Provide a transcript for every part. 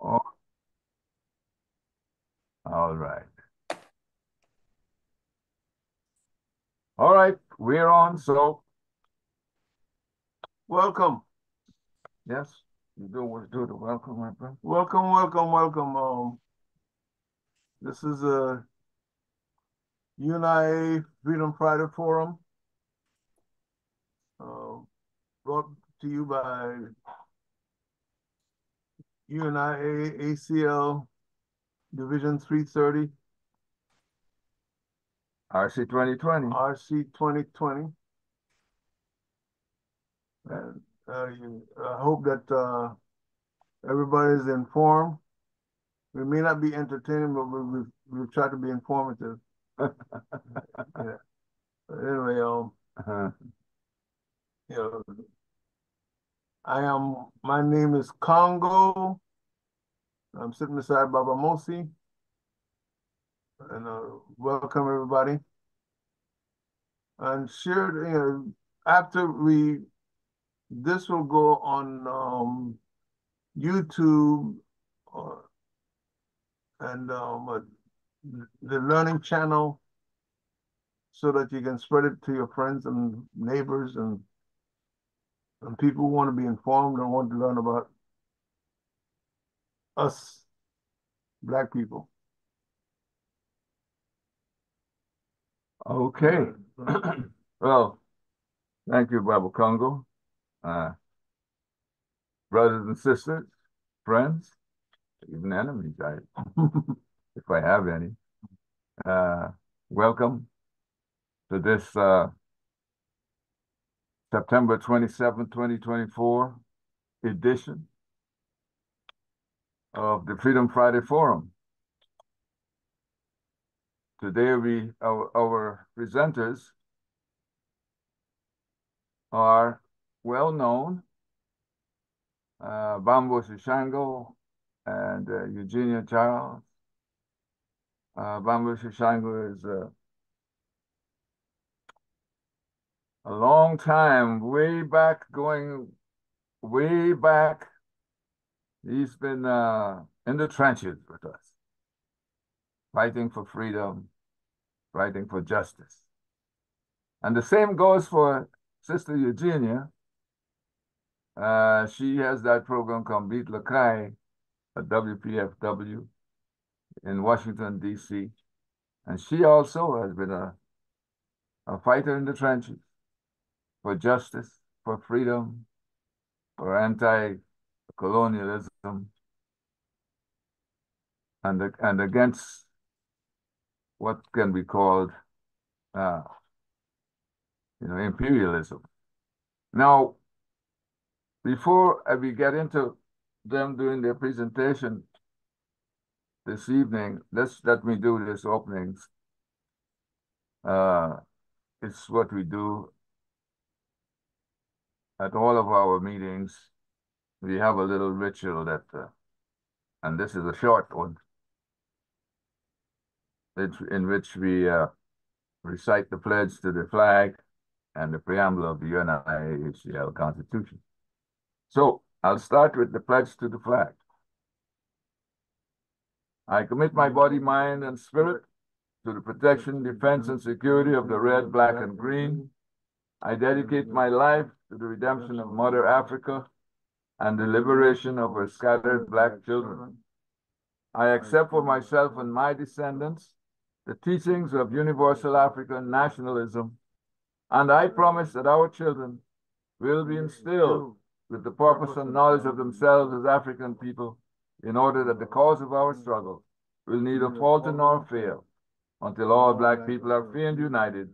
Oh, all right. All right, we're on. So, welcome. Yes, you do the welcome, my friend. Welcome, welcome, welcome. This is a UNIA Freedom Friday Forum, brought to you by UNIA-ACL Division 330, RC 2020. RC 2020. And I hope that everybody is informed. We may not be entertaining, but we've tried to be informative. Yeah. But anyway, you know, my name is Congo. I'm sitting beside Bambose. And welcome everybody. And share, after this will go on YouTube and the learning channel so that you can spread it to your friends and neighbors and people who want to be informed and want to learn about us, Black people. Okay. Well, thank you, Baba Congo. Brothers and sisters, friends, even enemies, if I have any. Welcome to this September 27, 2024 edition of the Freedom Friday Forum. Today our presenters are well known, Bambose Shango and Eugenia Charles. Bambose Shango is a long time, going way back. He's been in the trenches with us, fighting for freedom, fighting for justice. And the same goes for Sister Eugenia. She has that program called Beat Lakai at WPFW in Washington, D.C. And she also has been a fighter in the trenches for justice, for freedom, for anti-colonialism, and against what can be called imperialism. Now, before we get into them doing their presentation this evening, let me do this openings. It's what we do at all of our meetings. We have a little ritual that, and this is a short one, in which we recite the pledge to the flag and the preamble of the UNIA-ACL Constitution. So I'll start with the pledge to the flag. I commit my body, mind, and spirit to the protection, defense, and security of the red, black, and green. I dedicate my life to the redemption of Mother Africa and the liberation of her scattered Black children. I accept for myself and my descendants the teachings of universal African nationalism, and I promise that our children will be instilled with the purpose and knowledge of themselves as African people, in order that the cause of our struggle will neither falter nor fail, until all Black people are free and united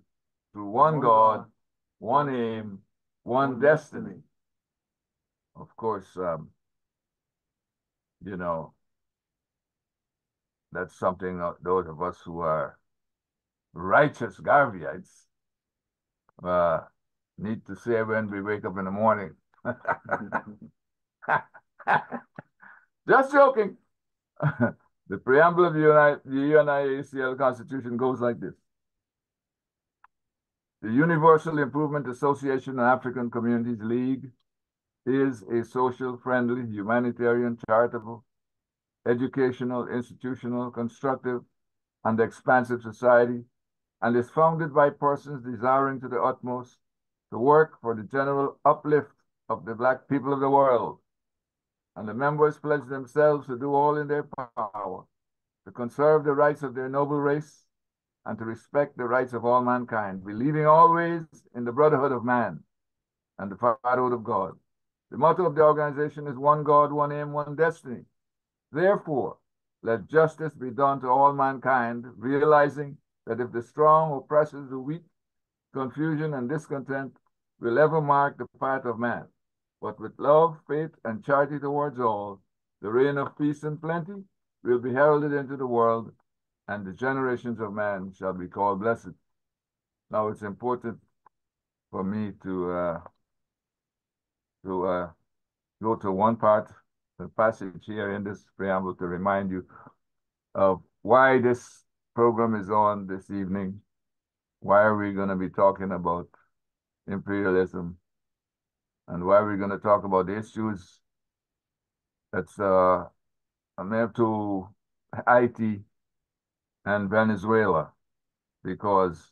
through one God, one aim, one destiny. Of course, that's something those of us who are righteous Garveyites need to say when we wake up in the morning. Just joking. The preamble of the UNIA-ACL Constitution goes like this. The Universal Improvement Association and African Communities League is a social, friendly, humanitarian, charitable, educational, institutional, constructive, and expansive society, and is founded by persons desiring to the utmost to work for the general uplift of the Black people of the world. And the members pledge themselves to do all in their power to conserve the rights of their noble race and to respect the rights of all mankind, believing always in the brotherhood of man and the fatherhood of God. The motto of the organization is one God, one aim, one destiny. Therefore, let justice be done to all mankind, realizing that if the strong oppresses the weak, confusion and discontent will ever mark the path of man. But with love, faith, and charity towards all, the reign of peace and plenty will be heralded into the world, and the generations of man shall be called blessed. Now it's important for me to go to one part, the passage here in this preamble to remind you of why this program is on this evening. Why are we going to be talking about imperialism? And why are we going to talk about the issues that's linked to Haiti and Venezuela? Because,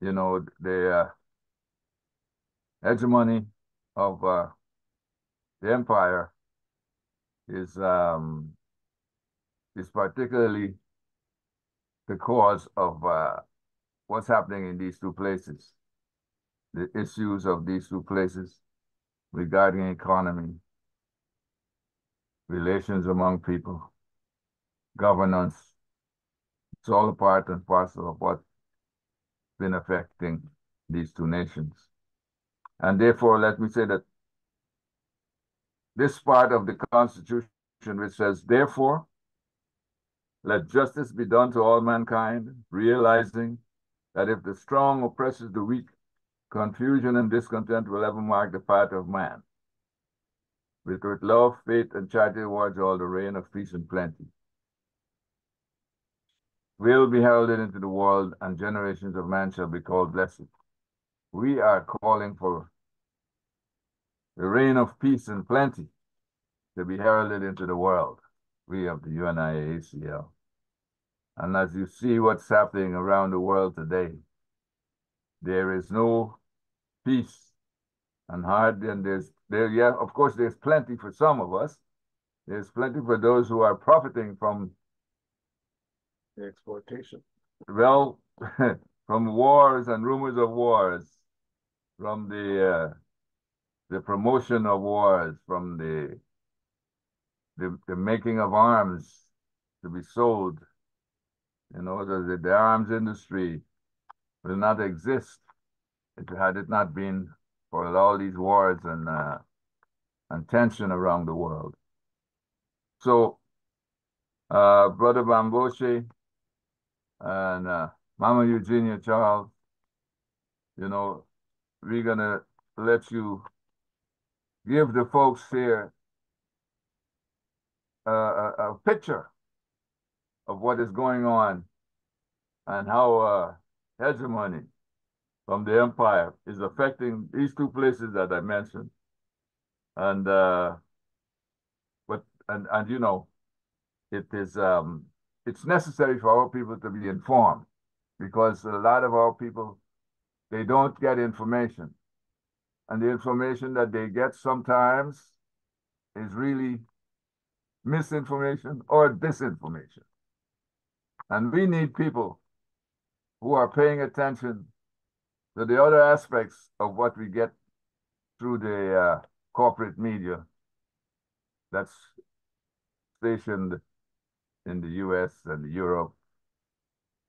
you know, the hegemony of the empire is particularly the cause of what's happening in these two places, the issues of these two places regarding economy, relations among people, governance. It's all a part and parcel of what's been affecting these two nations. And therefore, let me say that this part of the Constitution which says, therefore, let justice be done to all mankind, realizing that if the strong oppresses the weak, confusion and discontent will ever mark the path of man. With love, faith, and charity towards all, the reign of peace and plenty will be heralded into the world, and generations of man shall be called blessed. We are calling for the reign of peace and plenty to be heralded into the world. We of the UNIA-ACL. And as you see what's happening around the world today, there is no peace and of course, there's plenty for some of us. There's plenty for those who are profiting from the exploitation. Well, from wars and rumors of wars, from the promotion of wars, from the making of arms to be sold. You know, the arms industry will not exist had it not been for all these wars and tension around the world. So, Brother Bambose and Mama Eugenia Charles, you know, we're gonna let you give the folks here a picture of what is going on and how hegemony from the empire is affecting these two places that I mentioned. And you know, it is it's necessary for our people to be informed, because a lot of our people, they don't get information. And the information that they get sometimes is really misinformation or disinformation. And we need people who are paying attention to the other aspects of what we get through the corporate media that's stationed in the US and Europe.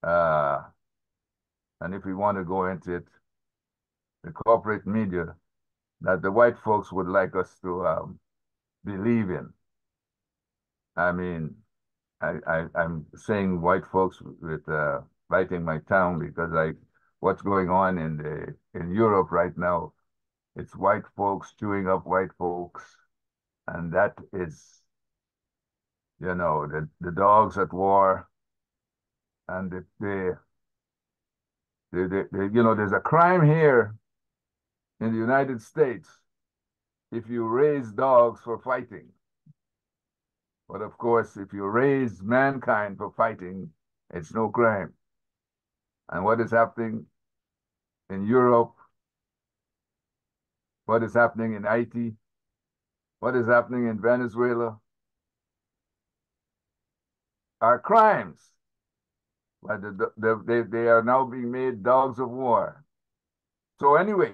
And if we want to go into it, the corporate media that the white folks would like us to believe in. I mean, I'm saying white folks with biting my tongue, because what's going on in Europe right now, it's white folks chewing up white folks, and that is, you know, the dogs at war, and you know, there's a crime here in the United States if you raise dogs for fighting, But of course, if you raise mankind for fighting, it's no crime. And what is happening in Europe, what is happening in Haiti, what is happening in Venezuela are crimes. But they are now being made dogs of war. So anyway,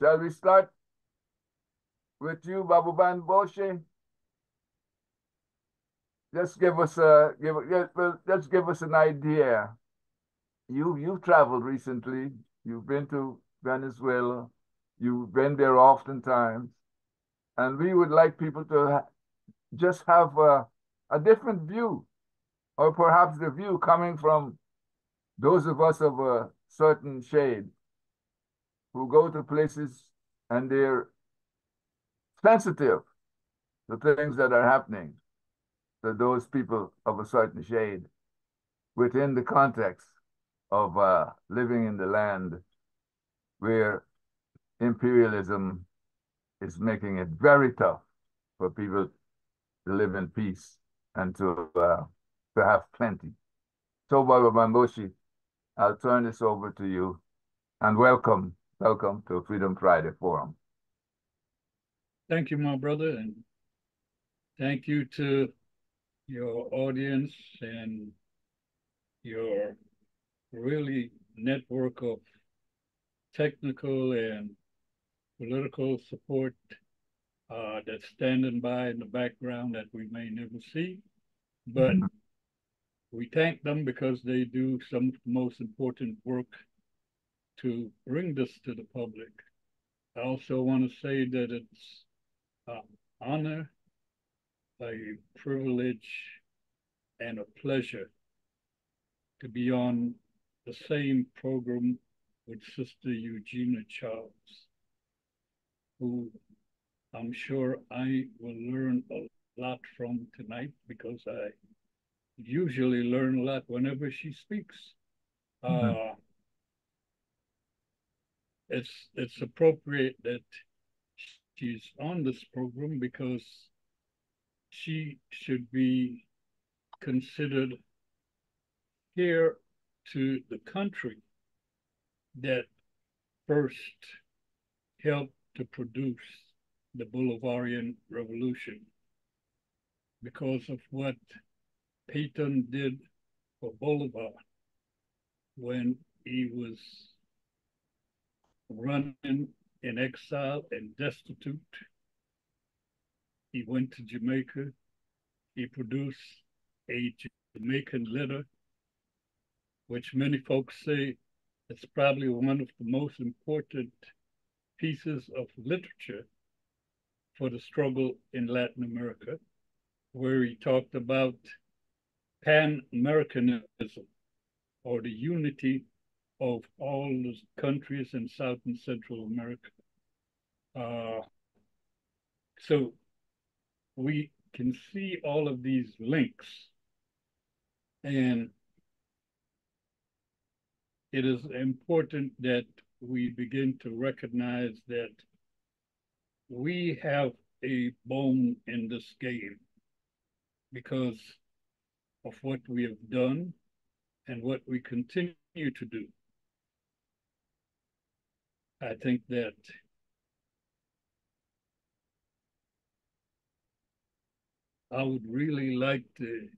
shall we start with you, Babu Bambose? Just give us just give us an idea. You've traveled recently. You've been to Venezuela. You've been there oftentimes, and we would like people to just have a different view, or perhaps the view coming from those of us of a certain shade who go to places and they're sensitive to things that are happening to those people of a certain shade within the context of living in the land where imperialism is making it very tough for people to live in peace and to have plenty. So, Baba Bamboshi, I'll turn this over to you, and welcome to Freedom Friday Forum. Thank you, my brother, and thank you to your audience and your really network of technical and political support that's standing by in the background that we may never see. But we thank them because they do some of the most important work to bring this to the public. I also want to say that it's an honor, a privilege, and a pleasure to be on the same program with Sister Eugenia Charles, who I'm sure I will learn a lot from tonight because I usually learn a lot whenever she speaks. It's appropriate that she's on this program because she should be considered here to the country that first helped to produce the Bolivarian Revolution because of what Peyton did for Bolivar when he was running in exile and destitute. He went to Jamaica. He produced a Jamaican letter, which many folks say it's probably one of the most important pieces of literature for the struggle in Latin America, where he talked about Pan-Americanism, or the unity of all the countries in South and Central America. So we can see all of these links, and it is important that we begin to recognize that we have a bone in this game because of what we have done and what we continue to do. I think that I would really like to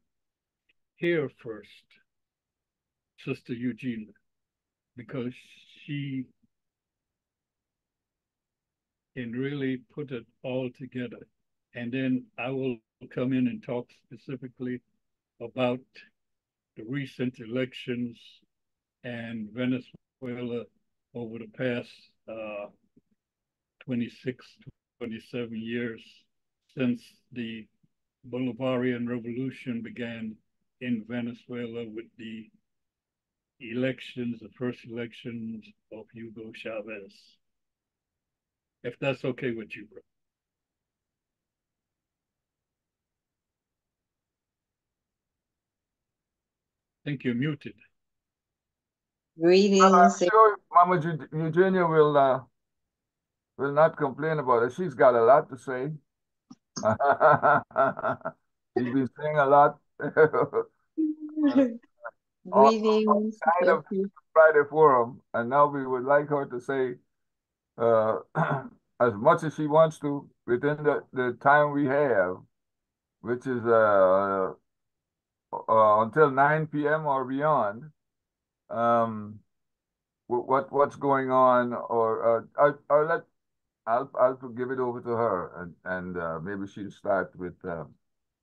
hear first Sister Eugenia, because she can really put it all together. And then I will come in and talk specifically about the recent elections and Venezuela over the past 26, 27 years since the Bolivarian Revolution began in Venezuela with the elections, the first elections of Hugo Chavez. If that's okay with you, bro. I think you're muted. Greetings. I'm sure Mama Eugenia will not complain about it. She's got a lot to say. He's been saying a lot Greetings. outside Thank of you. Friday Forum, and now we would like her to say uh, as much as she wants to within the time we have, which is until 9 p.m. or beyond. What's going on, or I'll give it over to her, and maybe she'll start with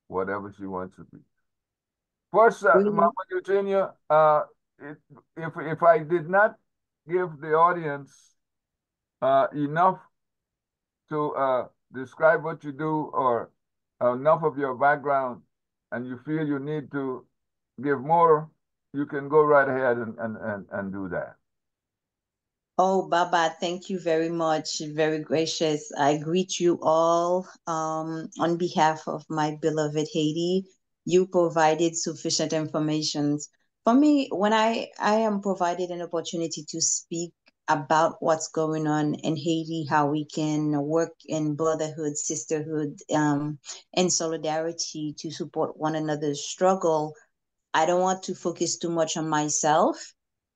whatever she wants to be. First, Greetings. Mama Eugenia, if I did not give the audience enough to describe what you do or enough of your background, and you feel you need to give more, you can go right ahead and do that. Oh, Baba, thank you very much. Very gracious. I greet you all on behalf of my beloved Haiti. You provided sufficient information. For me, when I am provided an opportunity to speak about what's going on in Haiti, how we can work in brotherhood, sisterhood, and solidarity to support one another's struggle, I don't want to focus too much on myself.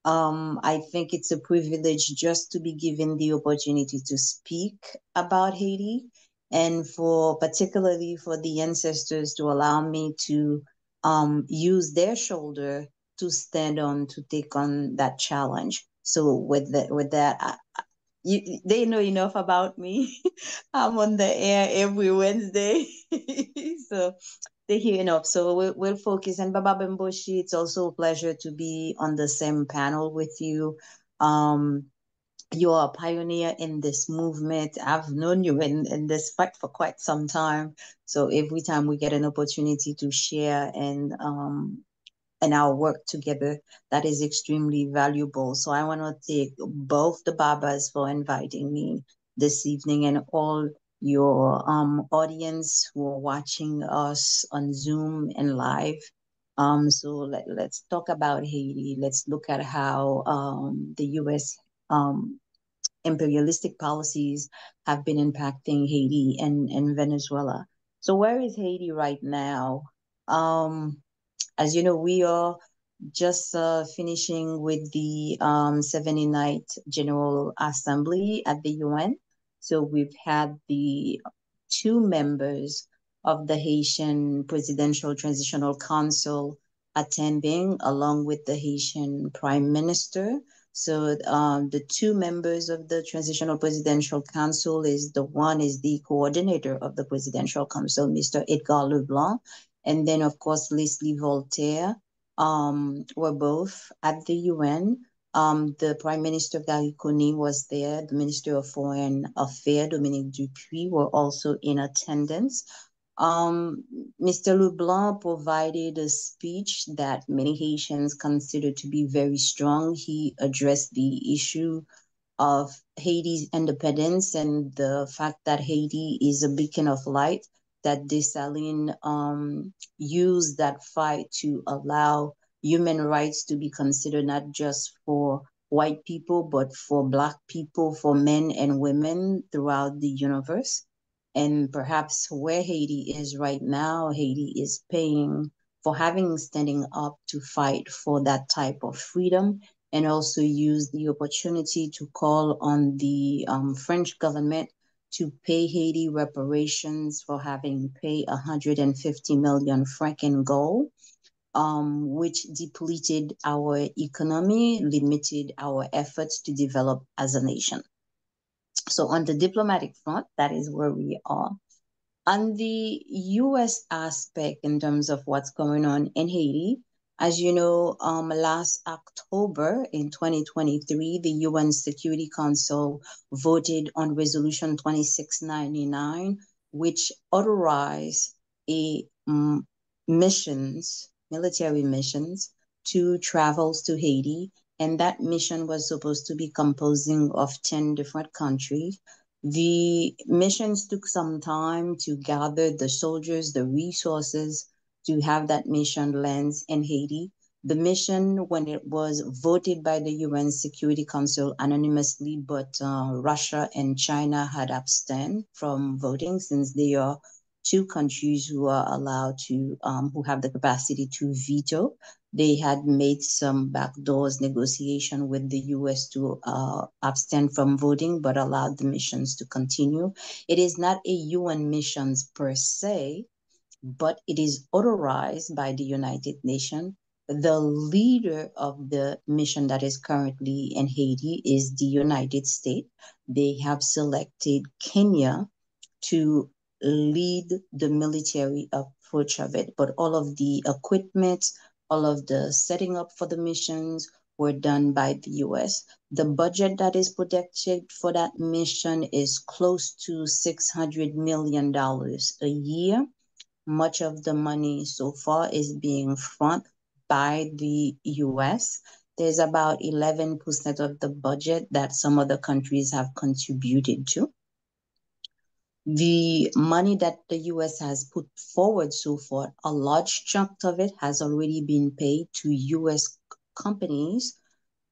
I think it's a privilege just to be given the opportunity to speak about Haiti, and for particularly for the ancestors to allow me to use their shoulder to stand on to take on that challenge. So with that, they know enough about me. I'm on the air every Wednesday, so they hear enough. So we'll focus. And Baba Bambose, it's also a pleasure to be on the same panel with you. Um, you are a pioneer in this movement. I've known you in this fight for quite some time. So every time we get an opportunity to share and our work together, that is extremely valuable. So I want to thank both the Babas for inviting me this evening, and all your audience who are watching us on Zoom and live. So let's talk about Haiti. Let's look at how the U.S. Imperialistic policies have been impacting Haiti and Venezuela. So where is Haiti right now? As you know, we are just finishing with the 79th General Assembly at the UN. So we've had the two members of the Haitian Presidential Transitional Council attending, along with the Haitian Prime Minister. So the two members of the Transitional Presidential Council is the one is the coordinator of the Presidential Council, Mr. Edgar Leblanc, and then of course Leslie Voltaire, were both at the UN. The Prime Minister Gary Coney was there. The Minister of Foreign Affairs, Dominique Dupuy, were also in attendance. Mr. Leblanc provided a speech that many Haitians consider to be very strong. He addressed the issue of Haiti's independence and the fact that Haiti is a beacon of light, that Dessalines used that fight to allow human rights to be considered not just for white people, but for Black people, for men and women throughout the universe. And perhaps where Haiti is right now, Haiti is paying for having standing up to fight for that type of freedom, and also use the opportunity to call on the French government to pay Haiti reparations for having paid 150 million franc in gold, which depleted our economy, limited our efforts to develop as a nation. So on the diplomatic front, that is where we are. On the US aspect, in terms of what's going on in Haiti, as you know, last October in 2023, the UN Security Council voted on Resolution 2699, which authorized a military missions to travels to Haiti. And that mission was supposed to be composing of 10 different countries. The missions took some time to gather the soldiers, the resources to have that mission land in Haiti. The mission, when it was voted by the UN Security Council anonymously, but Russia and China had abstained from voting since they are two countries who are allowed to, who have the capacity to veto. They had made some backdoors negotiation with the US to abstain from voting, but allowed the missions to continue. It is not a UN missions per se, but it is authorized by the United Nations. The leader of the mission that is currently in Haiti is the United States. They have selected Kenya to lead the military approach of it, but all of the equipment, all of the setting up for the missions were done by the US. The budget that is projected for that mission is close to $600 million a year. Much of the money so far is being front by the US. There's about 11% of the budget that some other countries have contributed to. The money that the US has put forward so far, a large chunk of it has already been paid to US companies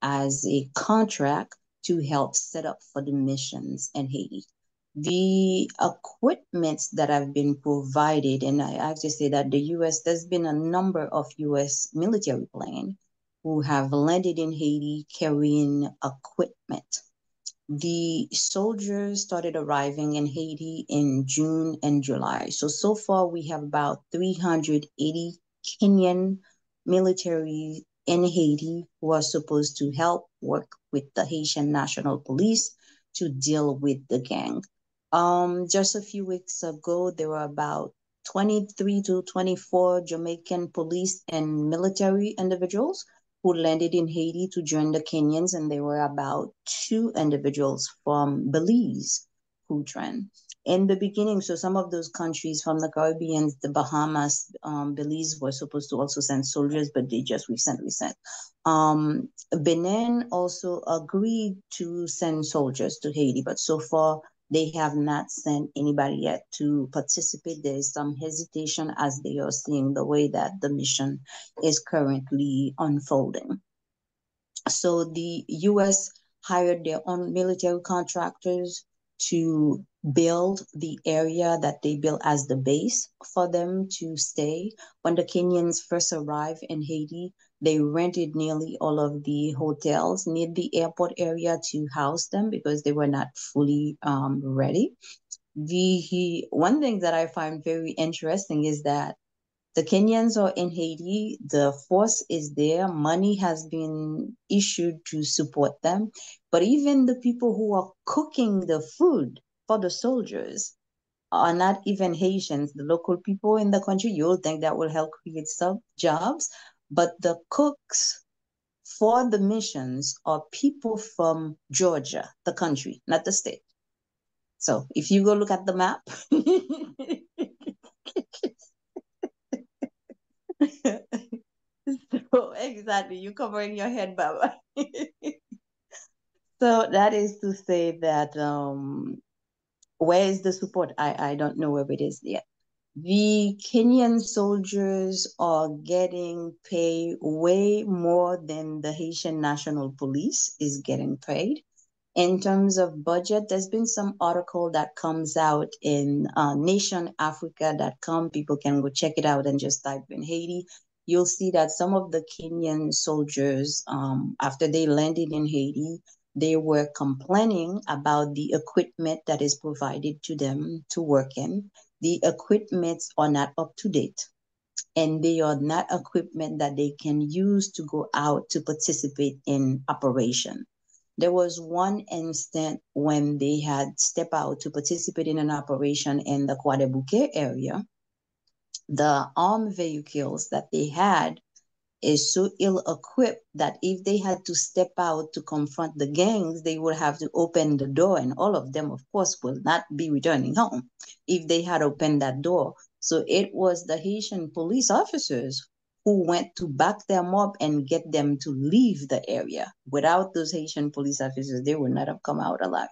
as a contract to help set up for the missions in Haiti. The equipment that have been provided, and I have to say that the US, there's been a number of US military planes who have landed in Haiti carrying equipment. The soldiers started arriving in Haiti in June and July. So far we have about 380 Kenyan military in Haiti who are supposed to help work with the Haitian National Police to deal with the gang. Just a few weeks ago, there were about 23 to 24 Jamaican police and military individuals who landed in Haiti to join the Kenyans, and there were about 2 individuals from Belize who joined. In the beginning, so some of those countries from the Caribbean, the Bahamas, Belize were supposed to also send soldiers, but they just recently sent. Benin also agreed to send soldiers to Haiti, but so far they have not sent anybody yet to participate. There is some hesitation as they are seeing the way that the mission is currently unfolding. So the US hired their own military contractors to build the area that they built as the base for them to stay. When the Kenyans first arrived in Haiti, they rented nearly all of the hotels near the airport area to house them because they were not fully ready. One thing that I find very interesting is that the Kenyans are in Haiti, the force is there, money has been issued to support them, but even the people who are cooking the food for the soldiers are not even Haitians. The local people in the country, you'll think that will help create some jobs, but the cooks for the missions are people from Georgia, the country, not the state. So if you go look at the map, so exactly, you covering your head, Baba. So that is to say that where is the support? I don't know where it is yet. The Kenyan soldiers are getting paid way more than the Haitian National Police is getting paid. In terms of budget, there's been some article that comes out in nationafrica.com. People can go check it out and just type in Haiti. You'll see that some of the Kenyan soldiers, after they landed in Haiti, they were complaining about the equipment that is provided to them to work in. The equipments are not up to date, and they are not equipment that they can use to go out to participate in operation. There was one instant when they had stepped out to participate in an operation in the Quadebouquet area. The armed vehicles that they had is so ill-equipped that if they had to step out to confront the gangs, they would have to open the door, and all of them, of course, will not be returning home if they had opened that door. So it was the Haitian police officers who went to back them up and get them to leave the area. Without those Haitian police officers, they would not have come out alive.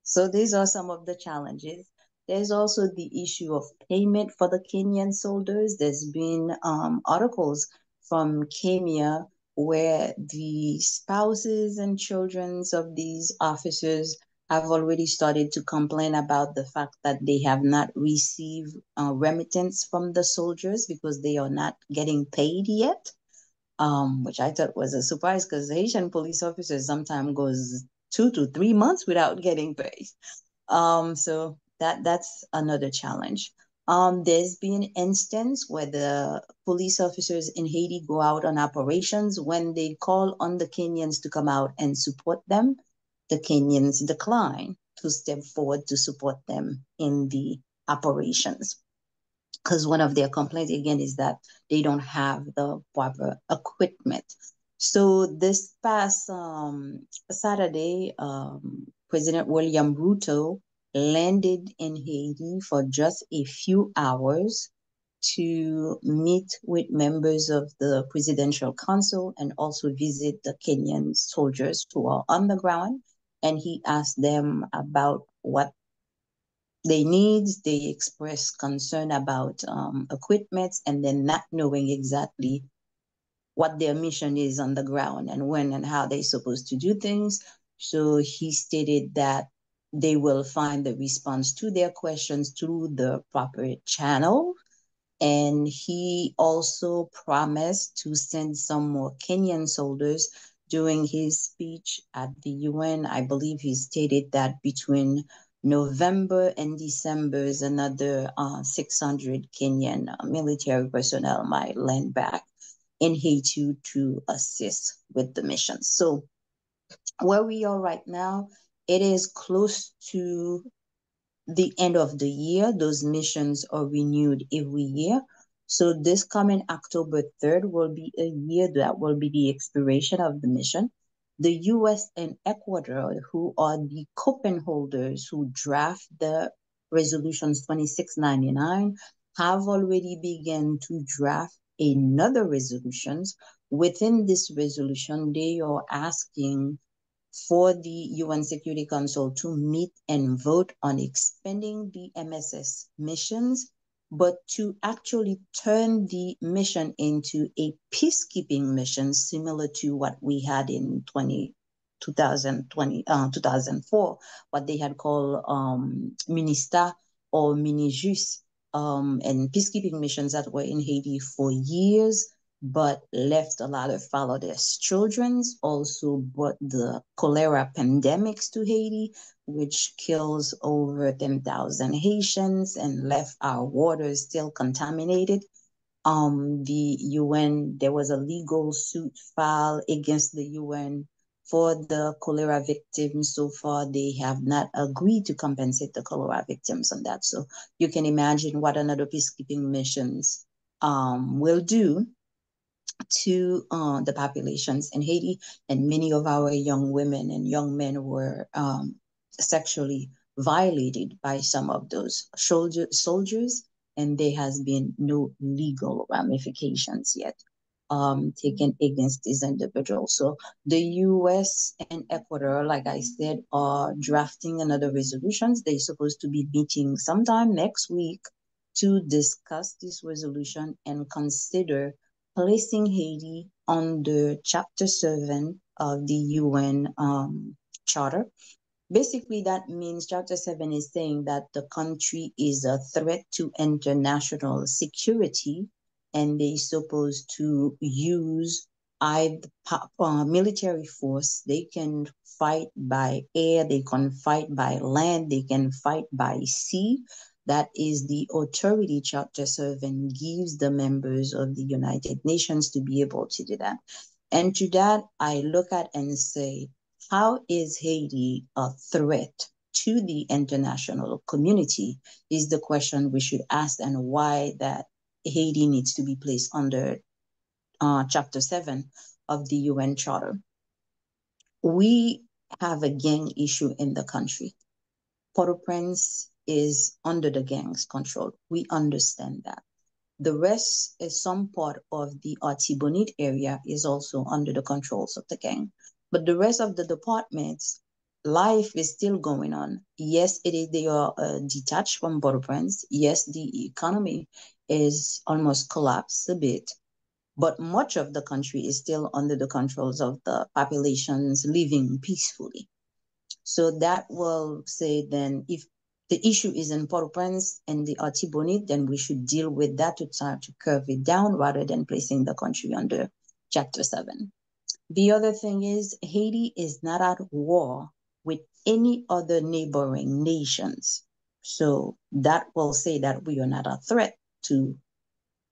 So these are some of the challenges. There's also the issue of payment for the Kenyan soldiers. There's been articles from Kenya where the spouses and children of these officers have already started to complain about the fact that they have not received remittance from the soldiers because they are not getting paid yet, which I thought was a surprise because Haitian police officers sometimes goes 2 to 3 months without getting paid. So that's another challenge. There's been an instance where the police officers in Haiti go out on operations. When they call on the Kenyans to come out and support them, the Kenyans decline to step forward to support them in the operations. Because one of their complaints again is that they don't have the proper equipment. So this past Saturday, President William Ruto landed in Haiti for just a few hours to meet with members of the Presidential Council and also visit the Kenyan soldiers who are on the ground. And he asked them about what they need. They express concern about equipment and then not knowing exactly what their mission is on the ground and when and how they're supposed to do things. So he stated that they will find the response to their questions through the proper channel. And he also promised to send some more Kenyan soldiers. During his speech at the UN, I believe he stated that between November and December, another 600 Kenyan military personnel might land back in Haiti to assist with the mission. So where we are right now, it is close to the end of the year. Those missions are renewed every year. So this coming October 3rd will be a year that will be the expiration of the mission. The US and Ecuador, who are the coupon holders who draft the resolutions 2699, have already begun to draft another resolutions. Within this resolution, they are asking for the UN Security Council to meet and vote on expanding the MSS missions, but to actually turn the mission into a peacekeeping mission similar to what we had in 2004, what they had called MINISTA or MINIJUS, and peacekeeping missions that were in Haiti for years, but left a lot of fatherless children, also brought the cholera pandemics to Haiti, which kills over 10,000 Haitians and left our waters still contaminated. The UN, there was a legal suit filed against the UN for the cholera victims. So far, they have not agreed to compensate the cholera victims on that. So you can imagine what another peacekeeping missions will do to the populations in Haiti, and many of our young women and young men were sexually violated by some of those soldiers, and there has been no legal ramifications yet taken against these individuals. So the US and Ecuador, like I said, are drafting another resolutions. They're supposed to be meeting sometime next week to discuss this resolution and consider placing Haiti under Chapter 7 of the UN Charter. Basically, that means Chapter 7 is saying that the country is a threat to international security, and they're supposed to use either military force. They can fight by air, they can fight by land, they can fight by sea. That is the authority Chapter 7 gives the members of the United Nations to be able to do that. And to that, I look at and say, how is Haiti a threat to the international community is the question we should ask, and why that Haiti needs to be placed under Chapter 7 of the UN Charter. We have a gang issue in the country. Port-au-Prince is under the gang's control. We understand that. The rest is some part of the Artibonite area is also under the controls of the gang. But the rest of the departments, life is still going on. Yes, it is. They are detached from Port-au-Prince. Yes, the economy is almost collapsed a bit, but much of the country is still under the controls of the populations living peacefully. So that will say then if the issue is in Port-au-Prince and the Artibonite, then we should deal with that to try to curve it down rather than placing the country under Chapter 7. The other thing is Haiti is not at war with any other neighboring nations. So that will say that we are not a threat to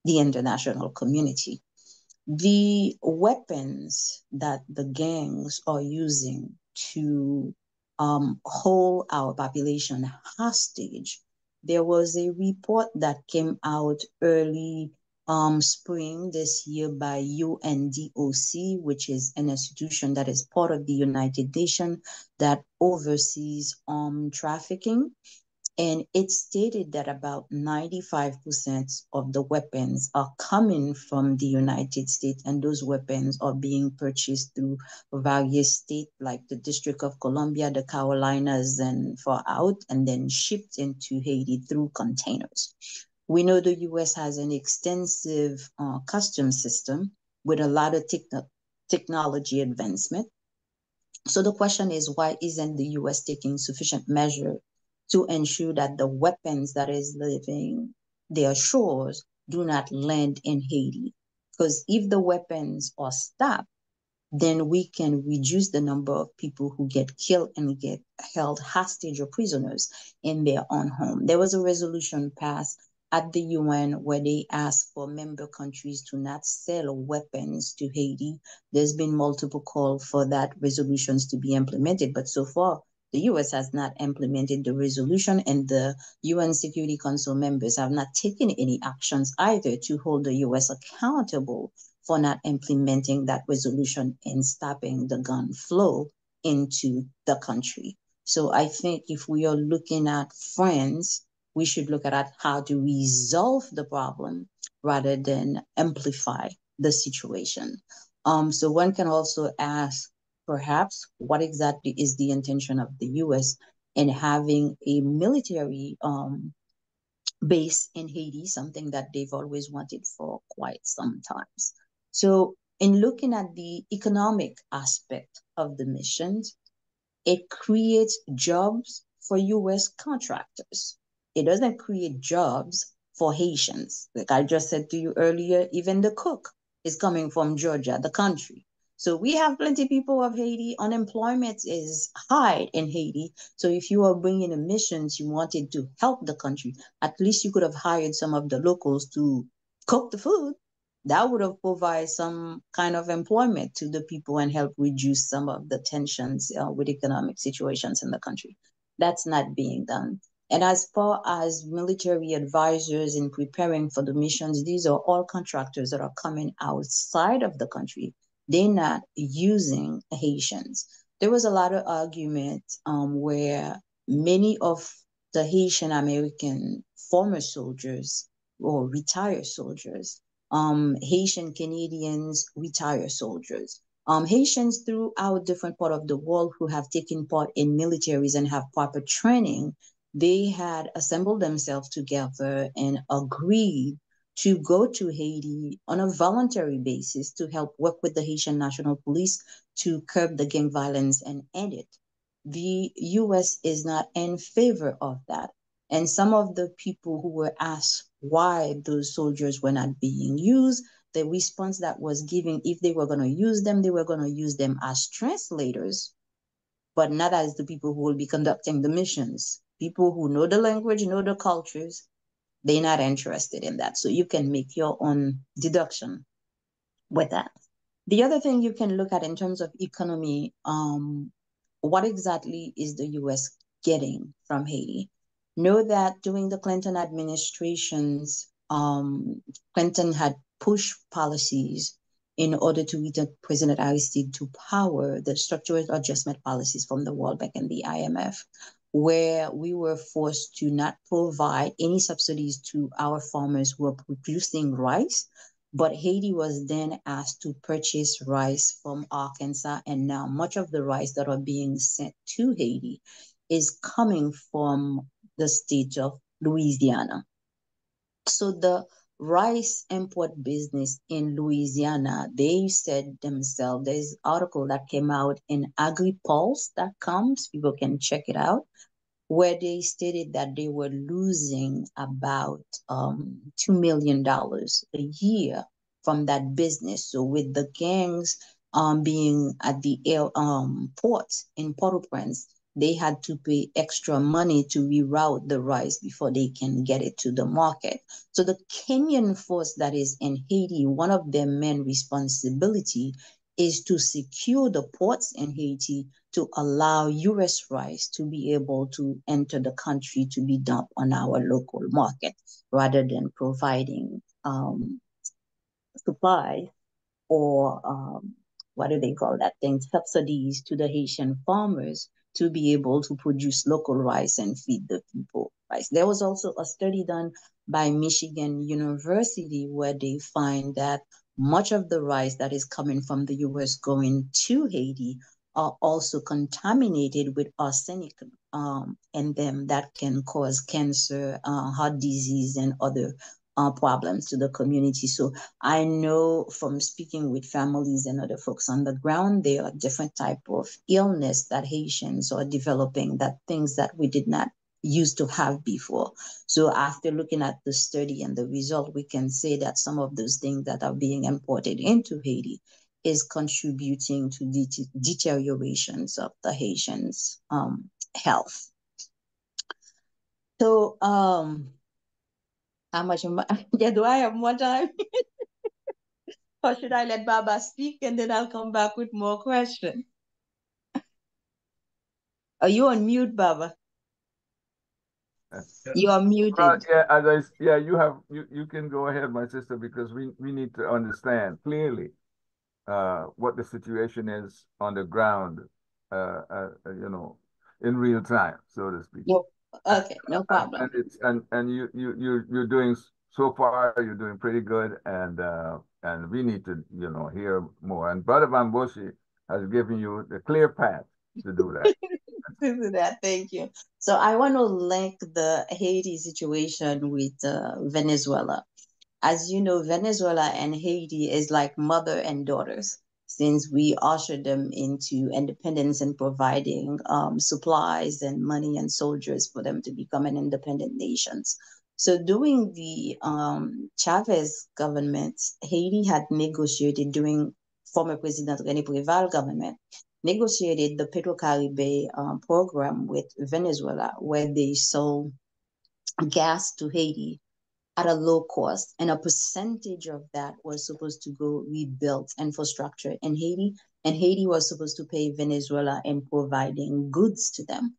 the international community. The weapons that the gangs are using to hold our population hostage. There was a report that came out early spring this year by UNDOC, which is an institution that is part of the United Nations that oversees trafficking. And it stated that about 95% of the weapons are coming from the United States, and those weapons are being purchased through various states like the District of Columbia, the Carolinas, and far out, and then shipped into Haiti through containers. We know the U.S. has an extensive customs system with a lot of technology advancement. So the question is, why isn't the U.S. taking sufficient measure to ensure that the weapons that is leaving their shores do not land in Haiti? Because if the weapons are stopped, then we can reduce the number of people who get killed and get held hostage or prisoners in their own home. There was a resolution passed at the UN where they asked for member countries to not sell weapons to Haiti. There's been multiple calls for that resolutions to be implemented, but so far the US has not implemented the resolution, and the UN Security Council members have not taken any actions either to hold the US accountable for not implementing that resolution and stopping the gun flow into the country. So I think if we are looking at friends, we should look at how to resolve the problem rather than amplify the situation. So one can also ask, perhaps, what exactly is the intention of the U.S. in having a military base in Haiti, something that they've always wanted for quite some time. So in looking at the economic aspect of the missions, it creates jobs for U.S. contractors. It doesn't create jobs for Haitians. Like I just said to you earlier, even the cook is coming from Georgia, the country. So we have plenty of people of Haiti. Unemployment is high in Haiti. So if you are bringing emissions, you wanted to help the country, at least you could have hired some of the locals to cook the food. That would have provided some kind of employment to the people and help reduce some of the tensions with economic situations in the country. That's not being done. And as far as military advisors in preparing for the missions, these are all contractors that are coming outside of the country. They're not using Haitians. There was a lot of argument where many of the Haitian American former soldiers or retired soldiers, Haitian Canadians, retired soldiers, Haitians throughout different part of the world who have taken part in militaries and have proper training, they had assembled themselves together and agreed to go to Haiti on a voluntary basis to help work with the Haitian National Police to curb the gang violence and end it. The U.S. is not in favor of that. And some of the people who were asked why those soldiers were not being used, the response that was given, if they were going to use them, they were going to use them as translators, but not as the people who will be conducting the missions. People who know the language, know the cultures, they're not interested in that. So you can make your own deduction with that. The other thing you can look at in terms of economy, what exactly is the U.S. getting from Haiti? Know that during the Clinton administrations, Clinton had pushed policies in order to return President Aristide to power, the structural adjustment policies from the World Bank and the IMF, where we were forced to not provide any subsidies to our farmers who are producing rice. But Haiti was then asked to purchase rice from Arkansas, and now much of the rice that are being sent to Haiti is coming from the state of Louisiana. So the rice import business in Louisiana, they said themselves, there's an article that came out in agripulse.com, people can check it out, where they stated that they were losing about $2 million a year from that business. So with the gangs being at the port in Port-au-Prince, they had to pay extra money to reroute the rice before they can get it to the market. So the Kenyan force that is in Haiti, one of their main responsibility is to secure the ports in Haiti to allow U.S. rice to be able to enter the country to be dumped on our local market, rather than providing supply or what do they call that thing, subsidies to the Haitian farmers to be able to produce local rice and feed the people rice. There was also a study done by Michigan University where they find that much of the rice that is coming from the US going to Haiti are also contaminated with arsenic in them that can cause cancer, heart disease, and other problems to the community. So I know from speaking with families and other folks on the ground, there are different type of illness that Haitians are developing, that things that we did not used to have before. So after looking at the study and the result, we can say that some of those things that are being imported into Haiti is contributing to deteriorations of the Haitians' health. So how much do I have more time? Or should I let Baba speak and then I'll come back with more questions? Are you on mute, Baba? You are muted. Yeah, you can go ahead, my sister, because we need to understand clearly what the situation is on the ground, in real time, so to speak. Well, okay, no problem. And you're doing so far. You're doing pretty good, and we need to hear more. And Brother Bambose has given you the clear path to do that. Thank you. So I want to link the Haiti situation with Venezuela. As you know, Venezuela and Haiti is like mother and daughters, since we ushered them into independence and providing supplies and money and soldiers for them to become an independent nations. So during the Chavez government, Haiti had negotiated, during former President René Préval government, negotiated the Petro-Caribe program with Venezuela, where they sold gas to Haiti at a low cost, and a percentage of that was supposed to go rebuild infrastructure in Haiti, and Haiti was supposed to pay Venezuela in providing goods to them.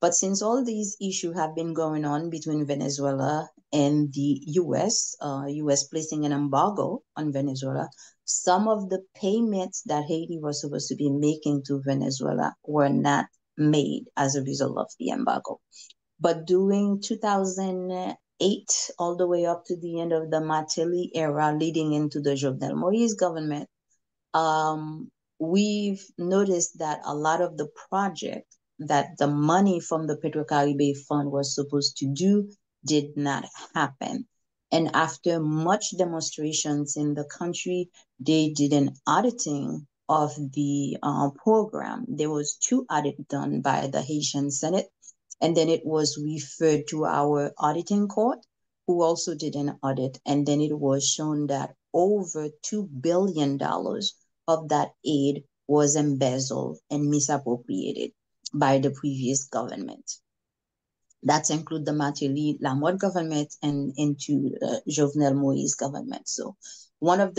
But since all these issues have been going on between Venezuela and the US, US placing an embargo on Venezuela, some of the payments that Haiti was supposed to be making to Venezuela were not made as a result of the embargo. But during 2008, all the way up to the end of the Martelly era, leading into the Jovenel Moïse government, we've noticed that a lot of the project that the money from the Petro-Caribe Fund was supposed to do did not happen. And after much demonstrations in the country, they did an auditing of the program. There was 2 audits done by the Haitian Senate, and then it was referred to our auditing court, who also did an audit. And then it was shown that over $2 billion of that aid was embezzled and misappropriated by the previous government. That include the Martelly Lamotte government and into Jovenel Moïse government. So one of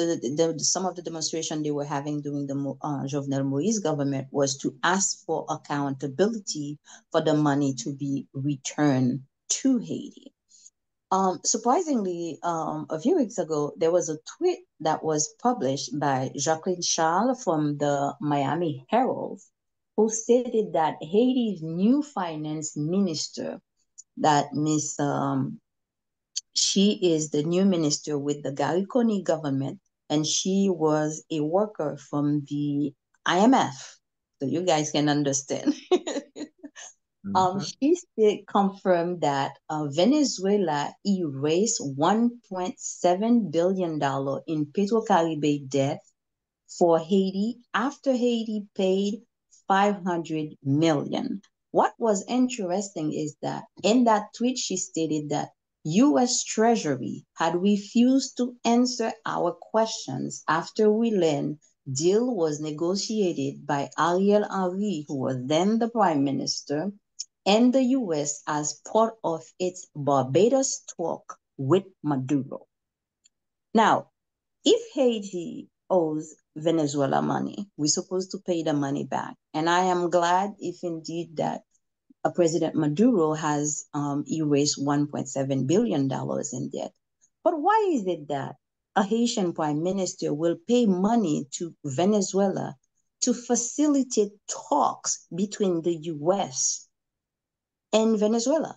some of the demonstration they were having during the Jovenel Moïse government was to ask for accountability for the money to be returned to Haiti. Surprisingly, a few weeks ago, there was a tweet that was published by Jacqueline Charles from the Miami Herald, who stated that Haiti's new finance minister, that Miss she is the new minister with the Gariconi government, and she was a worker from the IMF. So you guys can understand. She confirmed that Venezuela erased $1.7 billion in Petro-Caribe debt for Haiti after Haiti paid 500 million. What was interesting is that in that tweet, she stated that U.S. Treasury had refused to answer our questions after we learned deal was negotiated by Ariel Henry, who was then the prime minister, and the U.S. as part of its Barbados talk with Maduro. Now, if Haiti owes Venezuela money, we're supposed to pay the money back. And I am glad if indeed that President Maduro has erased $1.7 billion in debt. But why is it that a Haitian prime minister will pay money to Venezuela to facilitate talks between the US and Venezuela?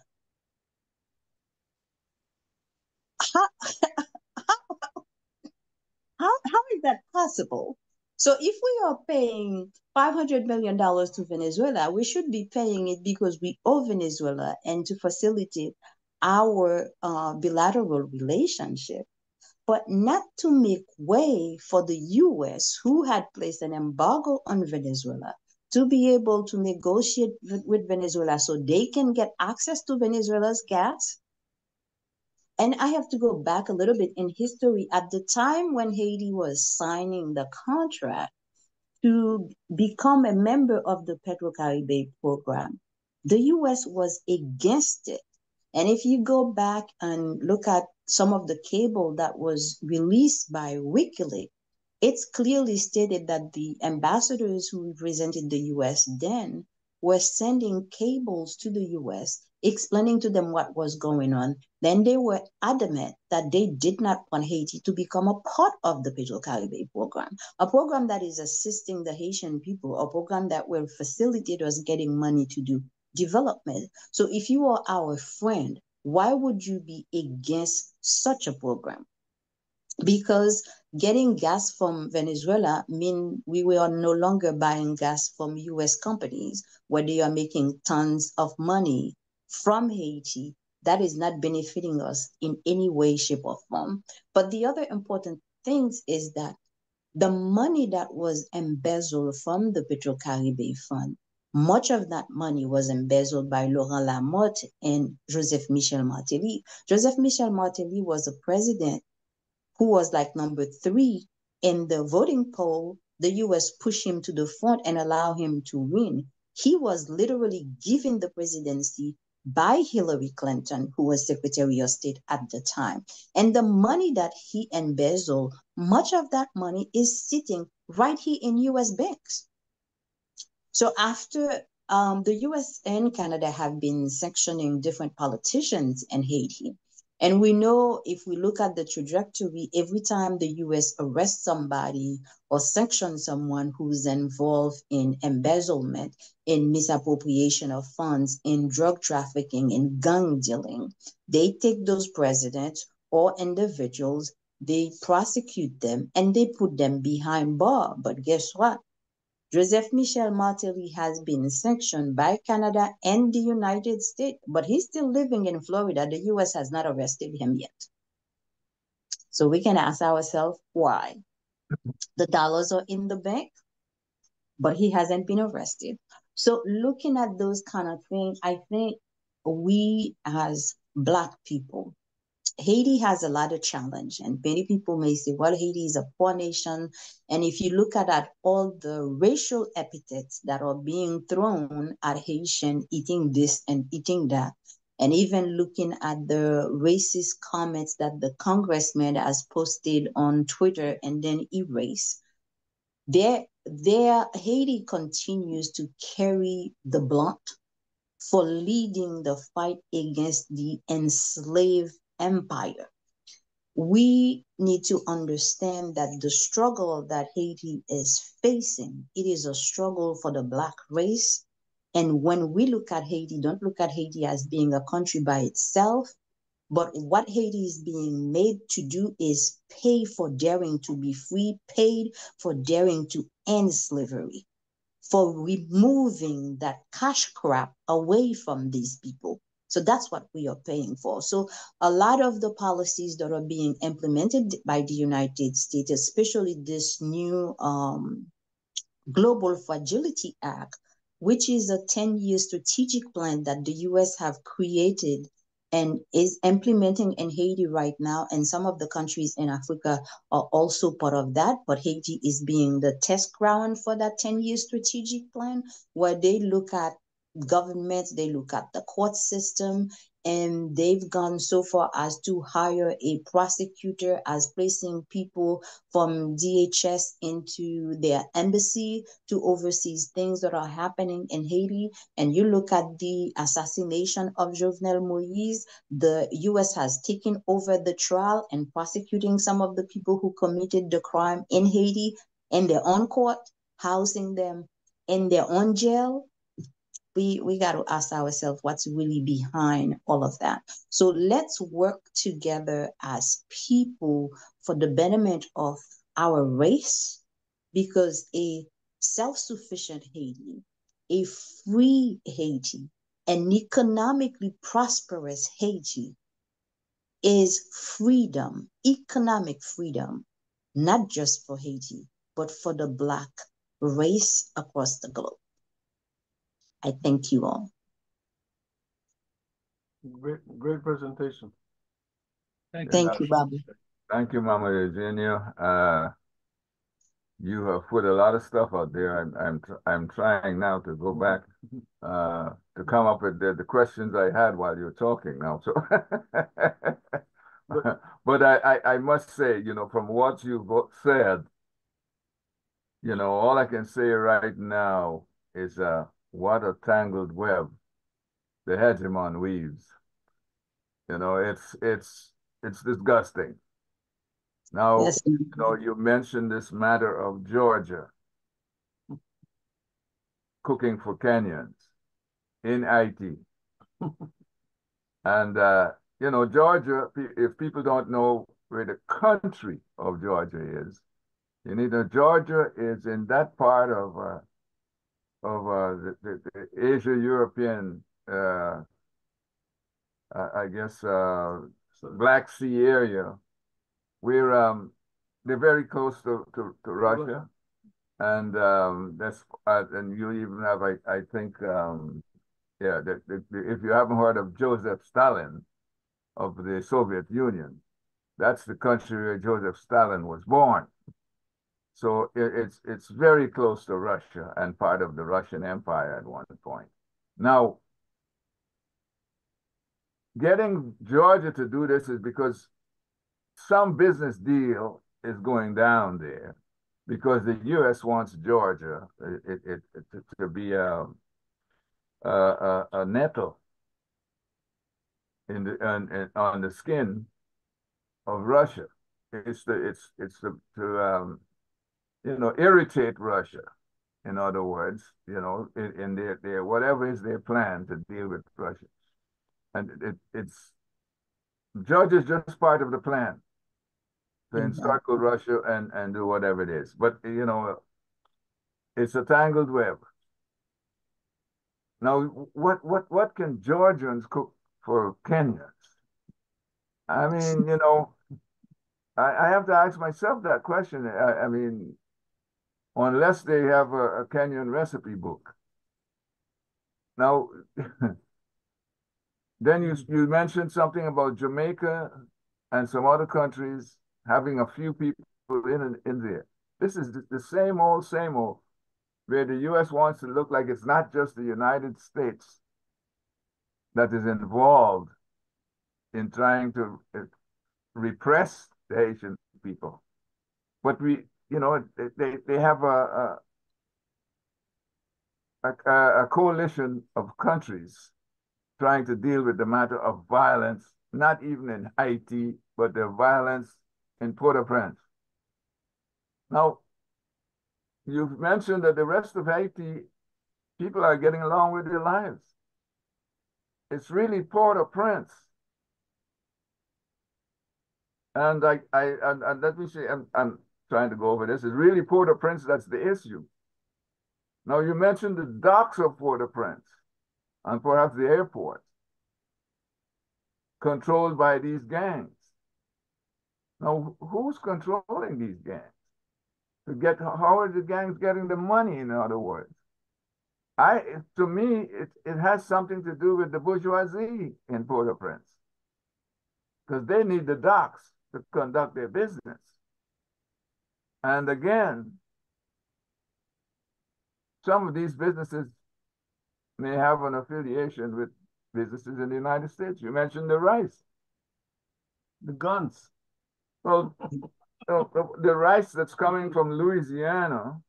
How, how is that possible? So if we are paying $500 million to Venezuela, we should be paying it because we owe Venezuela and to facilitate our bilateral relationship, but not to make way for the US, who had placed an embargo on Venezuela, to be able to negotiate with Venezuela so they can get access to Venezuela's gas. And I have to go back a little bit in history. At the time when Haiti was signing the contract to become a member of the Petro-Caribe program, the US was against it. And if you go back and look at some of the cable that was released by WikiLeaks, it's clearly stated that the ambassadors who represented the US then were sending cables to the US, explaining to them what was going on. Then they were adamant that they did not want Haiti to become a part of the Petro-Caribe program, a program that is assisting the Haitian people, a program that will facilitate us getting money to do development. So if you are our friend, why would you be against such a program? Because getting gas from Venezuela mean we were no longer buying gas from US companies where they are making tons of money from Haiti. That is not benefiting us in any way, shape, or form. But the other important things is that the money that was embezzled from the Petro-Caribe Fund, much of that money was embezzled by Laurent Lamotte and Joseph Michel Martelly. Joseph Michel Martelly was a president who was like number 3 in the voting poll. The US pushed him to the front and allowed him to win. He was literally given the presidency by Hillary Clinton, who was Secretary of State at the time. And the money that he embezzled, much of that money is sitting right here in US banks. So after the US and Canada have been sanctioning different politicians in Haiti, and we know if we look at the trajectory, every time the US arrests somebody or sanctions someone who's involved in embezzlement, in misappropriation of funds, in drug trafficking, in gun dealing, they take those presidents or individuals, they prosecute them, and they put them behind bar. But guess what? Joseph Michel Martelly has been sanctioned by Canada and the United States, but he's still living in Florida. The US has not arrested him yet. So we can ask ourselves why. The dollars are in the bank, but he hasn't been arrested. So looking at those kind of things, I think we as Black people, Haiti has a lot of challenge, and many people may say, well, Haiti is a poor nation. And if you look at all the racial epithets that are being thrown at Haitian, eating this and eating that, and even looking at the racist comments that the congressman has posted on Twitter and then erased, Haiti continues to carry the blunt for leading the fight against the enslaved empire. We need to understand that the struggle that Haiti is facing, it is a struggle for the Black race. And when we look at Haiti, don't look at Haiti as being a country by itself, but what Haiti is being made to do is pay for daring to be free, paid for daring to end slavery. for removing that cash crap away from these people. So that's what we are paying for. So a lot of the policies that are being implemented by the United States, especially this new Global Fragility Act, which is a 10-year strategic plan that the US have created and is implementing in Haiti right now. And some of the countries in Africa are also part of that, but Haiti is being the test ground for that 10-year strategic plan, where they look at governments, they look at the court system, and they've gone so far as to hire a prosecutor as placing people from DHS into their embassy to oversee things that are happening in Haiti. And you look at the assassination of Jovenel Moise, the US has taken over the trial and prosecuting some of the people who committed the crime in Haiti in their own court, housing them in their own jail. We got to ask ourselves what's really behind all of that. So let's work together as people for the betterment of our race, because a self-sufficient Haiti, a free Haiti, an economically prosperous Haiti is freedom, economic freedom, not just for Haiti, but for the Black race across the globe. I thank you all. Great presentation. Thank you, Bobby. Thank you, Mama Eugenia. You have put a lot of stuff out there. I'm trying now to go back to come up with the questions I had while you were talking now. So, but I must say, you know, from what you said, you know, all I can say right now is what a tangled web the hegemon weaves. You know, it's disgusting. Now, Yes. you know, you mentioned this matter of Georgia cooking for Kenyans in Haiti. And, you know, Georgia, if people don't know where the country of Georgia is, you know, Georgia is in that part of the Asia-European, I guess, Black Sea area, where they're very close to Russia. And that's and you even have I think yeah if you haven't heard of Joseph Stalin of the Soviet Union, that's the country where Joseph Stalin was born. So it's very close to Russia and part of the Russian Empire at one point. Now, getting Georgia to do this is because some business deal is going down there, because the U.S. wants Georgia to be a nettle on the skin of Russia. It's to you know, irritate Russia. In other words, you know, in their whatever is their plan to deal with Russia, and it's Georgia's just part of the plan to encircle Russia and do whatever it is. But, you know, it's a tangled web. Now, what can Georgians cook for Kenyans? I mean, you know, I have to ask myself that question. I mean, unless they have a Kenyan recipe book. Now, then you mentioned something about Jamaica and some other countries having a few people in there. This is the same old, where the U.S. wants to look like it's not just the United States that is involved in trying to repress the Haitian people. But you know, they have a coalition of countries trying to deal with the matter of violence, not even in Haiti, but the violence in Port-au-Prince. Now, you've mentioned that the rest of Haiti, people are getting along with their lives. It's really Port-au-Prince. And let me say, I'm trying to go over this. It's really Port-au-Prince that's the issue. Now, you mentioned the docks of Port-au-Prince and perhaps the airport controlled by these gangs. Now, who's controlling these gangs? How are the gangs getting the money, in other words? To me, it has something to do with the bourgeoisie in Port-au-Prince, because they need the docks to conduct their business. And again, some of these businesses may have an affiliation with businesses in the United States. You mentioned the rice, the guns. Well, the rice that's coming from Louisiana,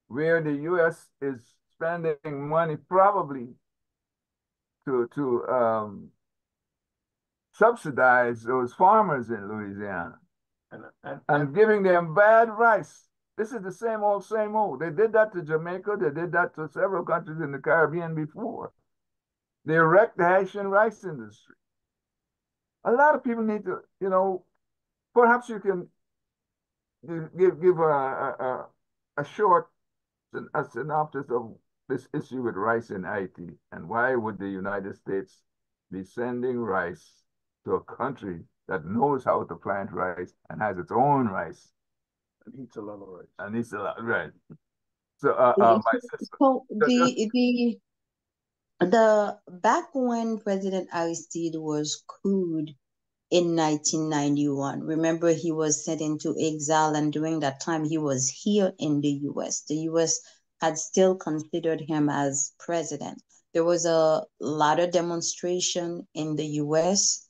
where the U.S. is spending money probably to subsidize those farmers in Louisiana and giving them bad rice. This is the same old, same old. They did that to Jamaica. They did that to several countries in the Caribbean before. They wrecked the Haitian rice industry. A lot of people need to, perhaps you can give a short synopsis of this issue with rice in Haiti, and why would the United States be sending rice to a country that knows how to plant rice and has its own rice? And eats a lot of rice. And eats a lot, right. So my sister. So the back when President Aristide was couped in 1991, remember he was sent into exile, and during that time he was here in the US. The US had still considered him as president. There was a lot of demonstration in the US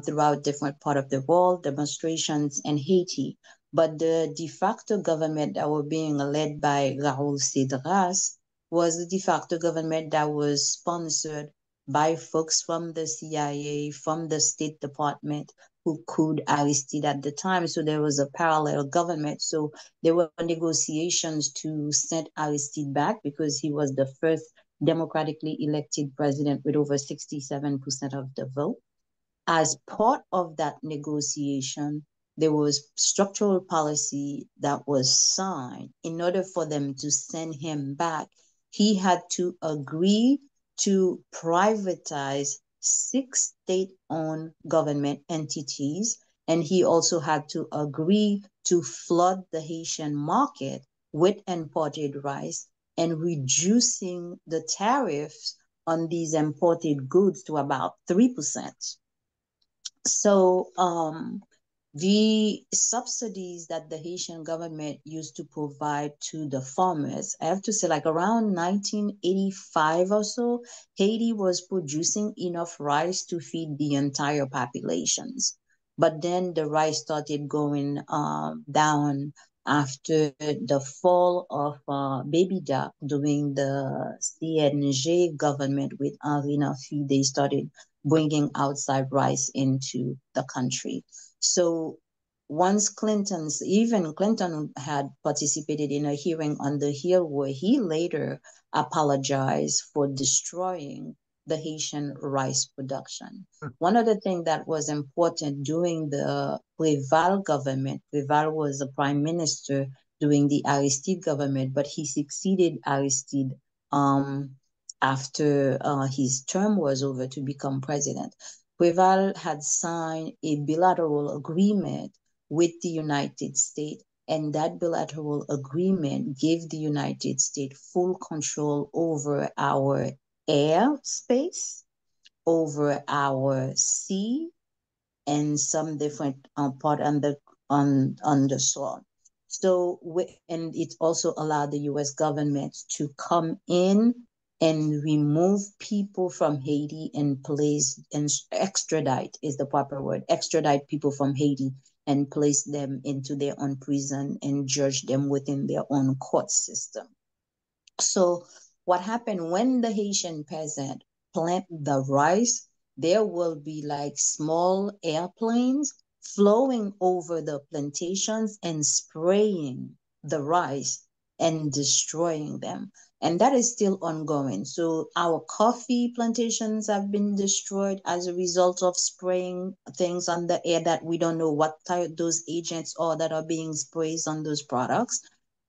throughout different part of the world, demonstrations in Haiti. But the de facto government that were being led by Raoul Cedras was the de facto government that was sponsored by folks from the CIA, from the State Department, who could Aristide at the time. So there was a parallel government. So there were negotiations to send Aristide back, because he was the first democratically elected president with over 67% of the vote. As part of that negotiation, there was structural policy that was signed. In order for them to send him back, he had to agree to privatize 6 state-owned government entities, and he also had to agree to flood the Haitian market with imported rice and reducing the tariffs on these imported goods to about 3%. So the subsidies that the Haitian government used to provide to the farmers, I have to say, like around 1985 or so, Haiti was producing enough rice to feed the entire populations. But then the rice started going down after the fall of Baby Doc during the CNG government with Henri Nafi. They started bringing outside rice into the country. So once even Clinton had participated in a hearing on the Hill, where he later apologized for destroying the Haitian rice production. One other thing that was important during the Preval government, Preval was the prime minister during the Aristide government, but he succeeded Aristide after his term was over to become president. Preval had signed a bilateral agreement with the United States, and that bilateral agreement gave the United States full control over our airspace, over our sea, and some different part on the soil. So, and it also allowed the U.S. government to come in and remove people from Haiti and place, and extradite is the proper word, extradite people from Haiti and place them into their own prison and judge them within their own court system. So what happened when the Haitian peasant plant the rice, there will be like small airplanes flowing over the plantations and spraying the rice and destroying them. And that is still ongoing. So our coffee plantations have been destroyed as a result of spraying things on the air that we don't know what type those agents are that are being sprayed on those products.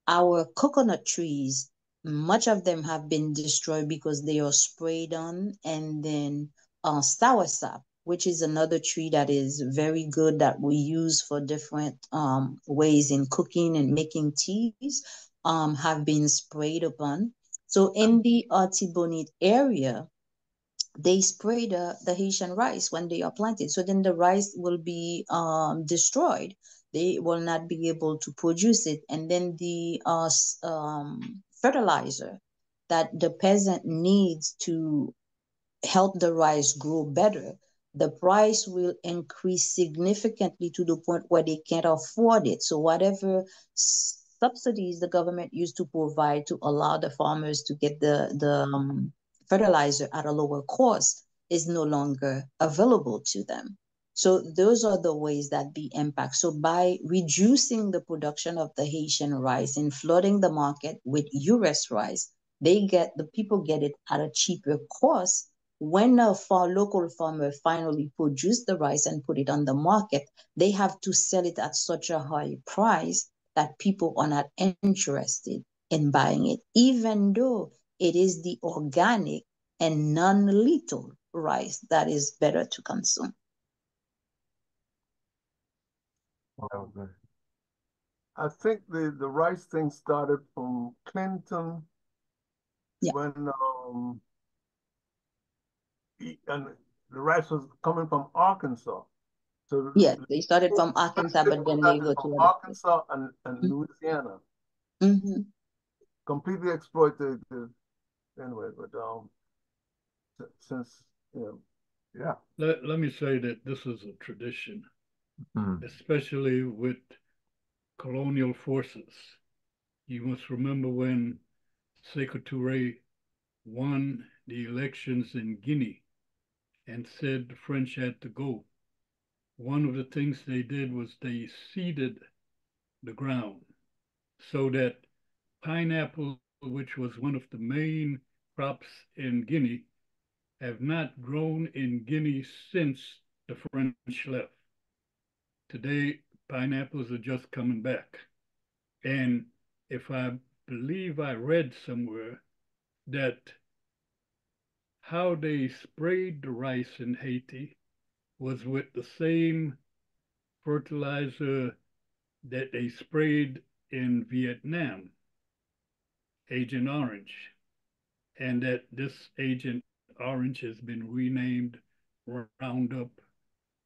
our coconut trees, much of them have been destroyed because they are sprayed on, and then soursop, which is another tree that is very good that we use for different ways in cooking and making teas, have been sprayed upon. So in the Artibonite area, they spray the Haitian rice when they are planted. So then the rice will be destroyed. They will not be able to produce it. And then the fertilizer that the peasant needs to help the rice grow better, the price will increase significantly to the point where they can't afford it. So whatever subsidies the government used to provide to allow the farmers to get the fertilizer at a lower cost is no longer available to them. So those are the ways that be impact. So by reducing the production of the Haitian rice and flooding the market with US rice, the people get it at a cheaper cost. When a local farmer finally produce the rice and put it on the market, they have to sell it at such a high price that people are not interested in buying it, even though it is the organic and non-lethal rice that is better to consume. Okay. I think the rice thing started from Clinton. Yeah. When and the rice was coming from Arkansas. So Yes, they started from Arkansas, but then they started go from to other places. Arkansas and Louisiana. Mm-hmm. Completely exploited anyway, but since Yeah. Let me say that this is a tradition, Mm. especially with colonial forces. You must remember when Sekou Touré won the elections in Guinea and said the French had to go. One of the things they did was they seeded the ground so that pineapple, which was one of the main crops in Guinea, have not grown in Guinea since the French left. Today, pineapples are just coming back. And if I believe I read somewhere that how they sprayed the rice in Haiti was with the same fertilizer that they sprayed in Vietnam, Agent Orange, and that this Agent Orange has been renamed Roundup,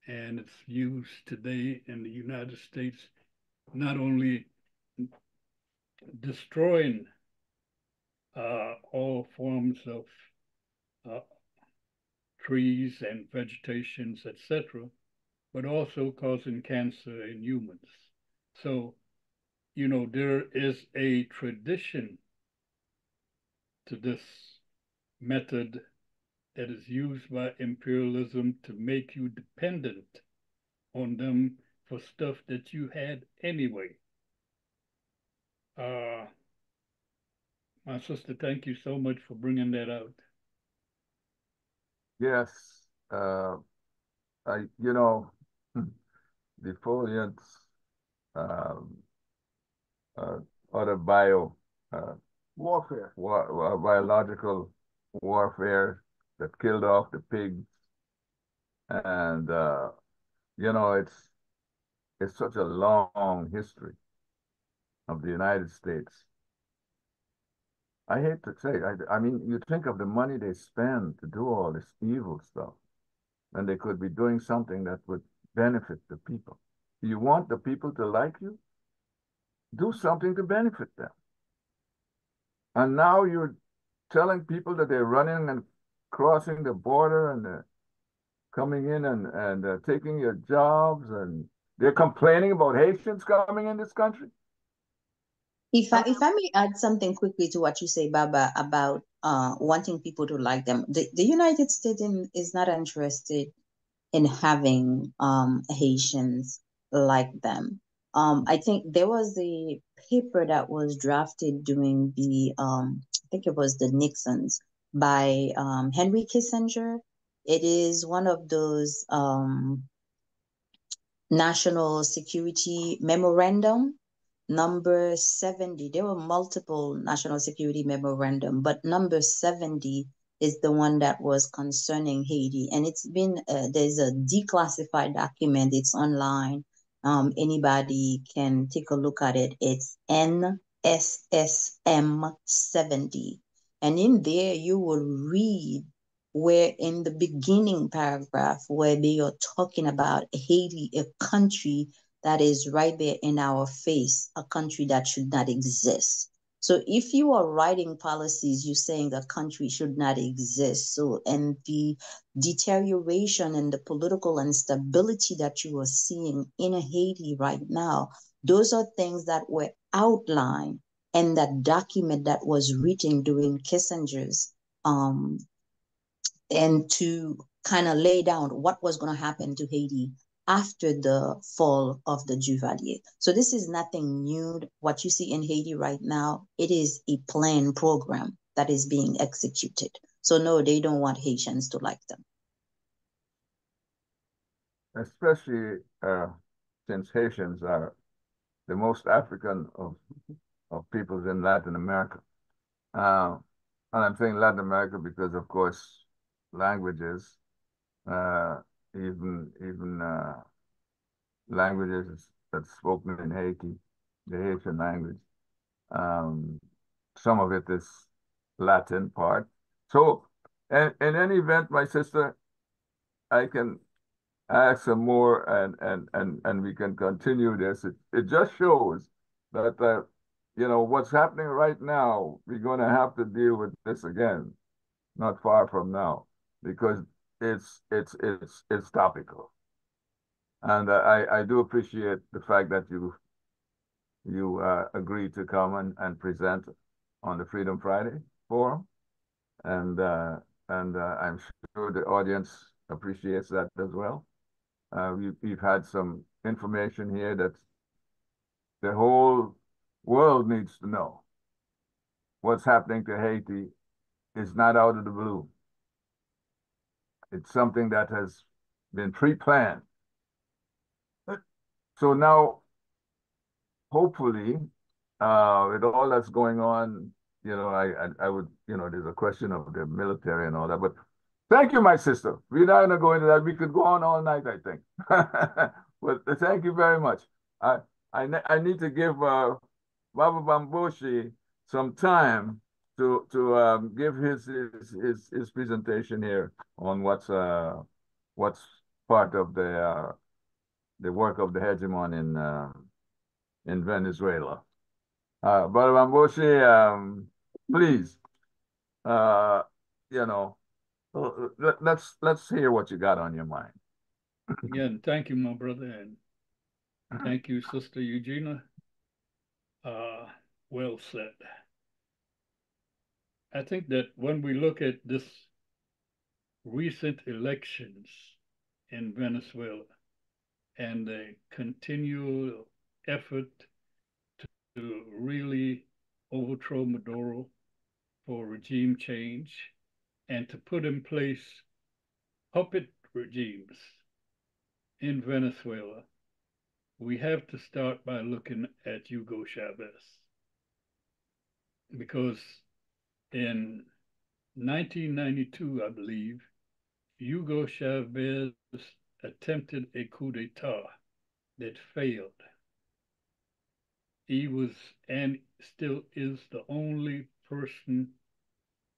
and it's used today in the United States, not only destroying all forms of uh, trees and vegetations, etc., but also causing cancer in humans. So, there is a tradition to this method that is used by imperialism to make you dependent on them for stuff that you had anyway. My sister, thank you so much for bringing that out. Yes. Uh, the foliants, um, uh, other uh, warfare. biological warfare that killed off the pigs, and it's such a long history of the United States. I hate to say, I mean, you think of the money they spend to do all this evil stuff, and they could be doing something that would benefit the people. You want the people to like you? Do something to benefit them. And now you're telling people that they're running and crossing the border and coming in and taking your jobs, and they're complaining about Haitians coming in this country. If I may add something quickly to what you say, Baba, about wanting people to like them, the United States is not interested in having Haitians like them. I think there was a paper that was drafted during I think it was the Nixons by Henry Kissinger. It is one of those national security memorandum number 70, there were multiple national security memorandum, but number 70 is the one that was concerning Haiti. And it's been, there's a declassified document, it's online. Anybody can take a look at it. It's NSSM 70. And in there, you will read where in the beginning paragraph, where they are talking about Haiti, a country that is right there in our face, a country that should not exist. So if you are writing policies, you're saying a country should not exist. So, and the deterioration and the political instability that you are seeing in Haiti right now, those are things that were outlined in that document that was written during Kissinger's, and to kind of lay down what was going to happen to Haiti after the fall of the Duvalier. So this is nothing new. What you see in Haiti right now, it is a planned program that is being executed. So no, they don't want Haitians to like them. Especially since Haitians are the most African of peoples in Latin America. And I'm saying Latin America because, of course, languages, even languages that's spoken in Haiti, the Haitian language. Some of it is Latin part. So, in any event, my sister, I can ask some more and we can continue this. It just shows that you know what's happening right now. We're going to have to deal with this again, not far from now, because it's topical. And I do appreciate the fact that you agreed to come and present on the Freedom Friday Forum, and I'm sure the audience appreciates that as well. We've had some information here that the whole world needs to know. What's happening to Haiti is not out of the blue. It's something that has been pre-planned. So now, hopefully, with all that's going on, you know, I would, you know, there's a question of the military and all that, but thank you, my sister. We're not going to go into that. We could go on all night, I think. But thank you very much. I need to give Baba Bambose some time to give his presentation here on what's part of the work of the hegemon in Venezuela. Baba Bambose, please, you know, let's hear what you got on your mind. Again, thank you, my brother, and thank you, Sister Eugenia. Well said. I think that when we look at this recent elections in Venezuela and the continual effort to really overthrow Maduro for regime change and to put in place puppet regimes in Venezuela, we have to start by looking at Hugo Chavez. Because in 1992, I believe, Hugo Chavez attempted a coup d'etat that failed. He was and still is the only person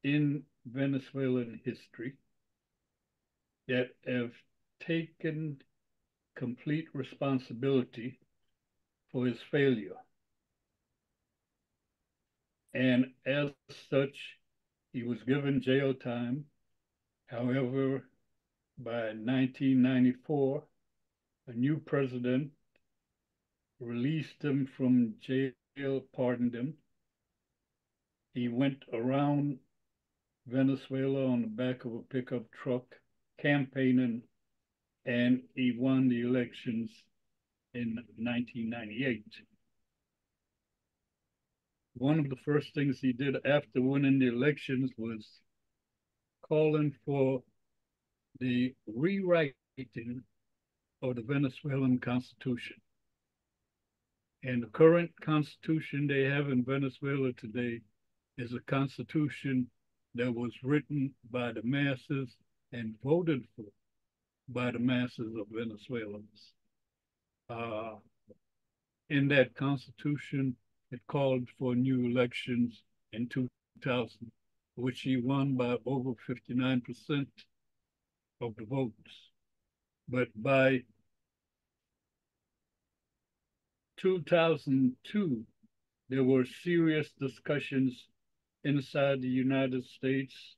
in Venezuelan history that have taken complete responsibility for his failure. And as such, he was given jail time. However, by 1994, a new president released him from jail, pardoned him. He went around Venezuela on the back of a pickup truck campaigning, and he won the elections in 1998. One of the first things he did after winning the elections was calling for the rewriting of the Venezuelan Constitution. And the current constitution they have in Venezuela today is a constitution that was written by the masses and voted for by the masses of Venezuelans. In that constitution, it called for new elections in 2000, which he won by over 59% of the votes. But by 2002, there were serious discussions inside the United States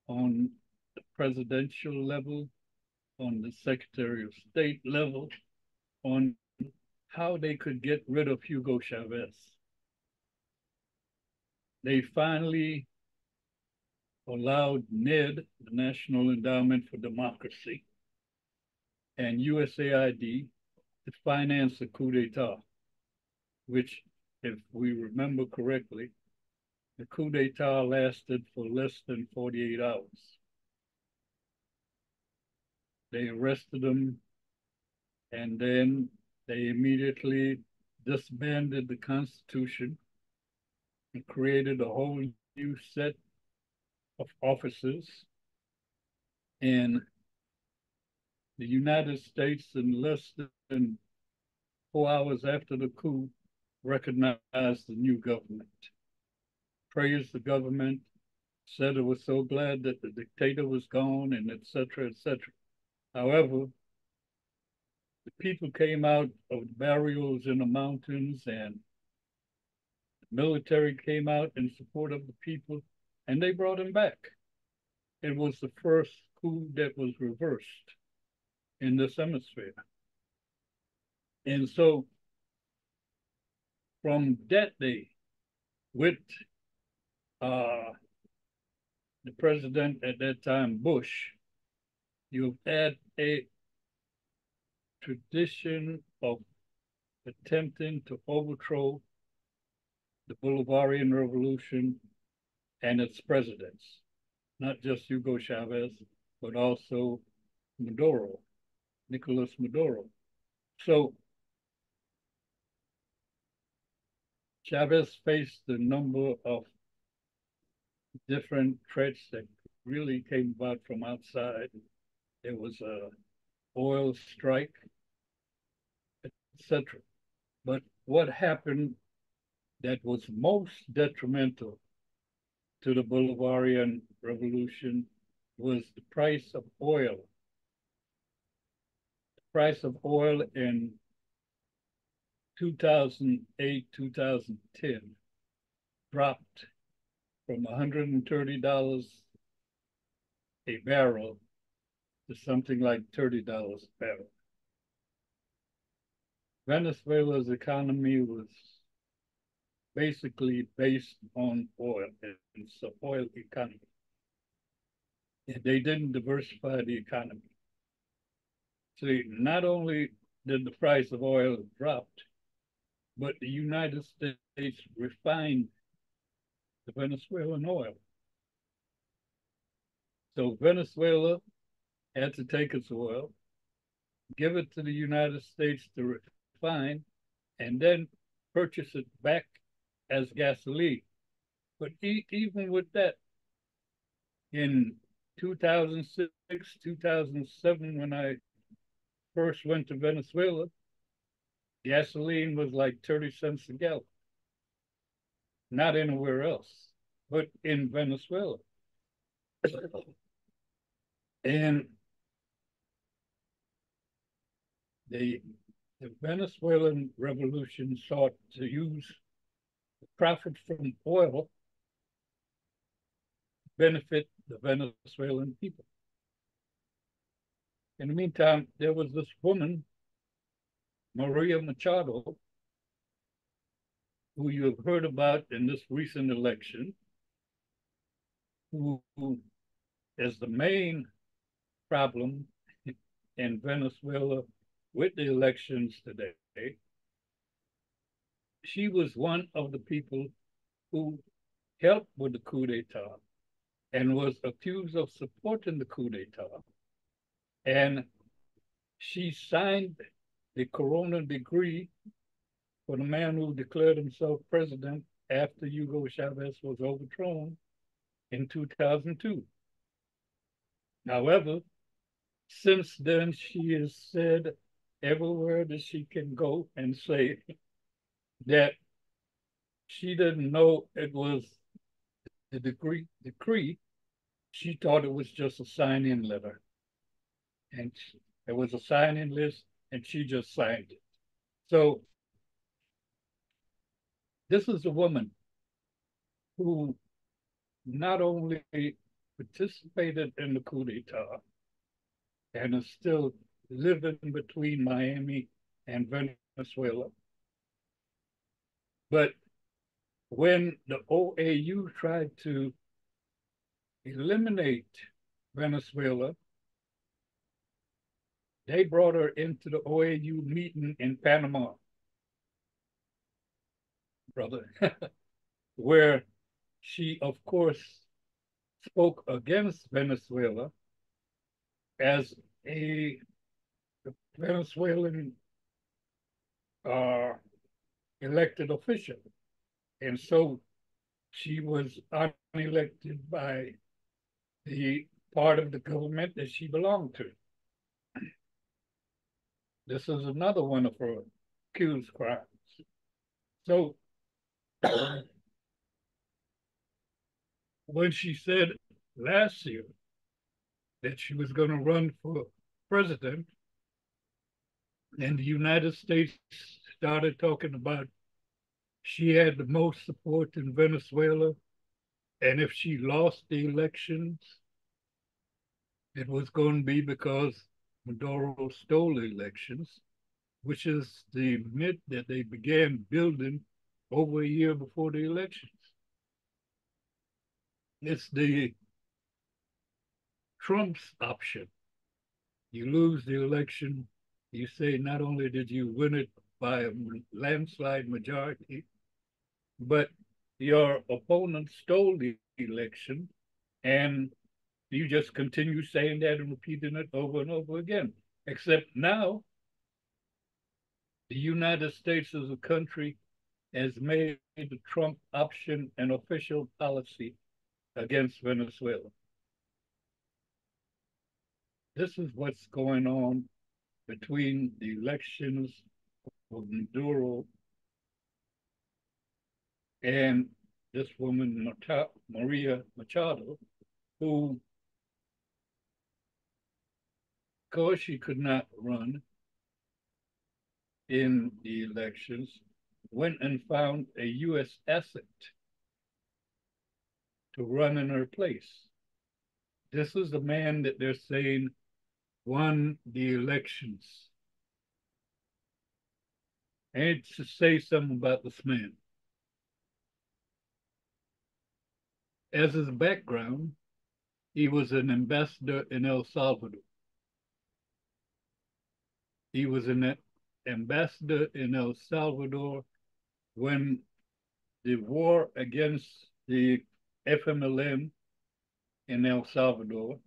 on the presidential level, on the Secretary of State level, on how they could get rid of Hugo Chavez. They finally allowed NED, the National Endowment for Democracy, and USAID to finance a coup d'etat, which, if we remember correctly, the coup d'etat lasted for less than 48 hours. They arrested him, and then they immediately disbanded the Constitution and created a whole new set of officers. And the United States, in less than 4 hours after the coup, recognized the new government, praised the government, said it was so glad that the dictator was gone, and et cetera, et cetera. However, the people came out of the barrios in the mountains, and the military came out in support of the people, and they brought him back. It was the first coup that was reversed in this hemisphere. And so from that day, with the president at that time, Bush, you've had a tradition of attempting to overthrow the Bolivarian Revolution and its presidents, not just Hugo Chavez, but also Maduro, Nicolas Maduro. So Chavez faced a number of different threats that really came about from outside. There was a oil strike, etc. But what happened that was most detrimental to the Bolivarian Revolution was the price of oil. The price of oil in 2008, 2010 dropped from $130 a barrel to something like $30 a barrel. Venezuela's economy was basically based on oil. It's an oil economy. And they didn't diversify the economy. So not only did the price of oil drop, but the United States refined the Venezuelan oil. So Venezuela had to take its oil, give it to the United States to refine, and then purchase it back as gasoline. But even with that, in 2006, 2007, when I first went to Venezuela, gasoline was like 30 cents a gallon. Not anywhere else, but in Venezuela. And the Venezuelan revolution sought to use the profit from oil to benefit the Venezuelan people. In the meantime, there was this woman, Maria Machado, who you have heard about in this recent election, who is the main problem in Venezuela with the elections today. She was one of the people who helped with the coup d'etat and was accused of supporting the coup d'etat. And she signed the Corona decree for the man who declared himself president after Hugo Chavez was overthrown in 2002. However, since then, she has said everywhere that she can go and say that she didn't know it was the decree. She thought it was just a sign-in letter. And it was a sign-in list, and she just signed it. So this is a woman who not only participated in the coup d'etat and is still living between Miami and Venezuela, but when the OAU tried to eliminate Venezuela, they brought her into the OAU meeting in Panama, brother, where she, of course, spoke against Venezuela as a Venezuelan elected official. And so she was unelected by the part of the government that she belonged to. This is another one of her accused crimes. So when she said last year that she was going to run for president, and the United States started talking about she had the most support in Venezuela, and if she lost the elections, it was going to be because Maduro stole the elections, which is the myth that they began building over a year before the elections. It's the Trump's option. You lose the election, you say not only did you win it by a landslide majority, but your opponent stole the election, and you just continue saying that and repeating it over and over again. Except now, the United States as a country has made the Trump option an official policy against Venezuela. This is what's going on between the elections of Maduro and this woman, Maria Machado, who, of course, she could not run in the elections, went and found a U.S. asset to run in her place. This is the man that they're saying won the elections. I need to say something about this man. As his background, he was an ambassador in El Salvador. He was an ambassador in El Salvador when the war against the FMLN in El Salvador,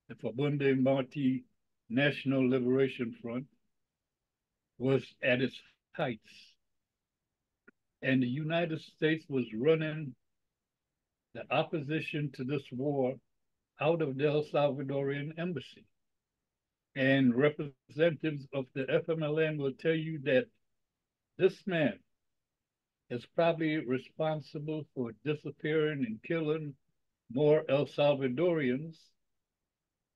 the Fabundo Martí National Liberation Front, was at its heights. And the United States was running the opposition to this war out of the El Salvadorian embassy. And representatives of the FMLN will tell you that this man is probably responsible for disappearing and killing more El Salvadorians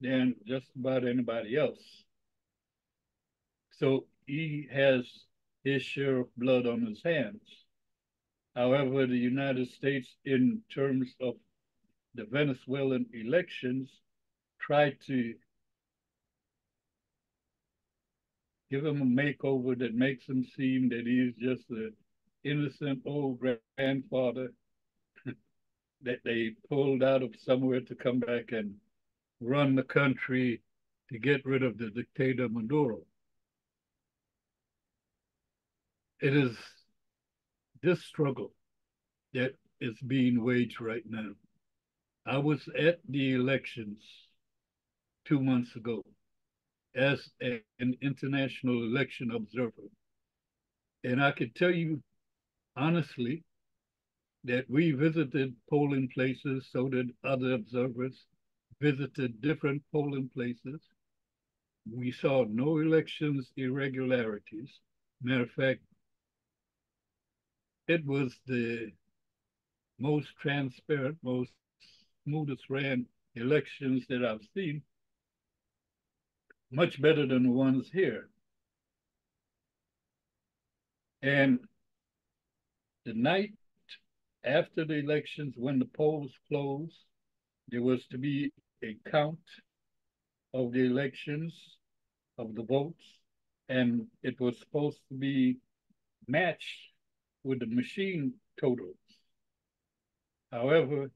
than just about anybody else. So he has his share of blood on his hands. However, the United States, in terms of the Venezuelan elections, tried to give him a makeover that makes him seem that he's just an innocent old grandfather that they pulled out of somewhere to come back and run the country to get rid of the dictator Maduro. It is this struggle that is being waged right now. I was at the elections 2 months ago as an international election observer. And I could tell you honestly that we visited polling places, so did other observers, visited different polling places. We saw no elections irregularities. Matter of fact, it was the most transparent, most smoothest ran elections that I've seen, much better than the ones here. And the night after the elections, when the polls closed, there was to be a count of the elections, of the votes, and it was supposed to be matched with the machine totals. However,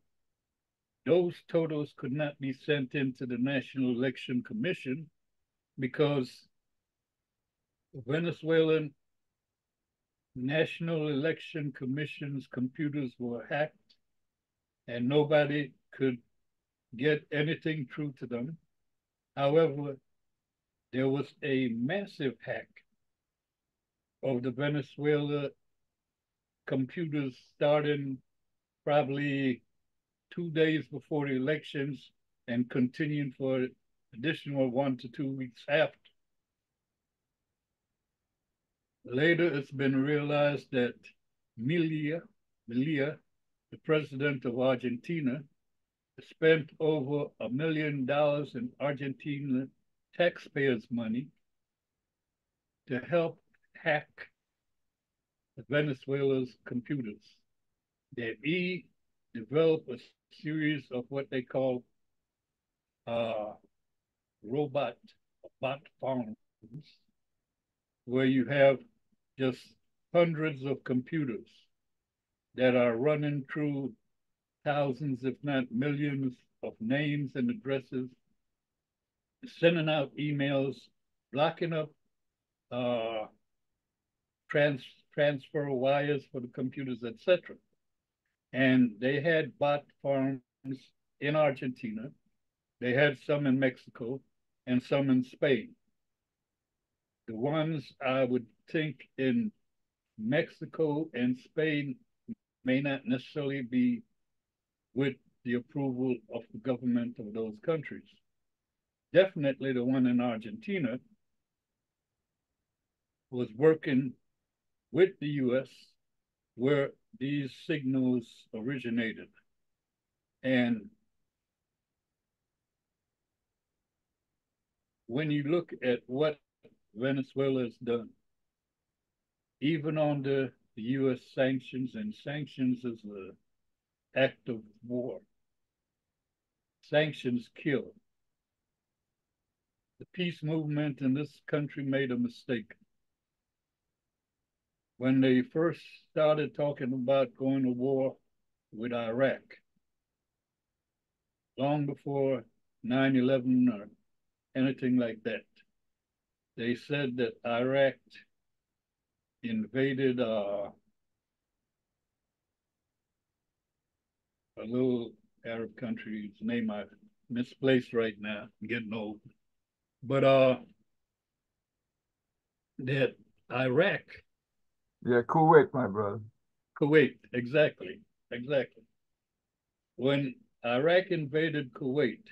those totals could not be sent into the National Election Commission because Venezuelan National Election Commission's computers were hacked and nobody could get anything through to them. However, there was a massive hack of the Venezuela computers starting probably 2 days before the elections and continuing for additional 1 to 2 weeks after. Later, it's been realized that Milei, the president of Argentina, spent over $1 million in Argentina taxpayers' money to help hack Venezuela's computers. That he developed a series of what they call bot farms, where you have just hundreds of computers that are running through thousands, if not millions, of names and addresses, sending out emails, blocking up transfer wires for the computers, etc. And they had bot farms in Argentina. They had some in Mexico and some in Spain. The ones I would think in Mexico and Spain may not necessarily be with the approval of the government of those countries. Definitely the one in Argentina was working with the US where these signals originated. And when you look at what Venezuela has done, even under the US sanctions, and sanctions is an act of war, sanctions kill. The peace movement in this country made a mistake. When they first started talking about going to war with Iraq, long before 9/11 or anything like that, they said that Iraq invaded a little Arab country, whose name I misplaced right now, I'm getting old. But that Iraq. Yeah, Kuwait, my brother. Kuwait, exactly. When Iraq invaded Kuwait,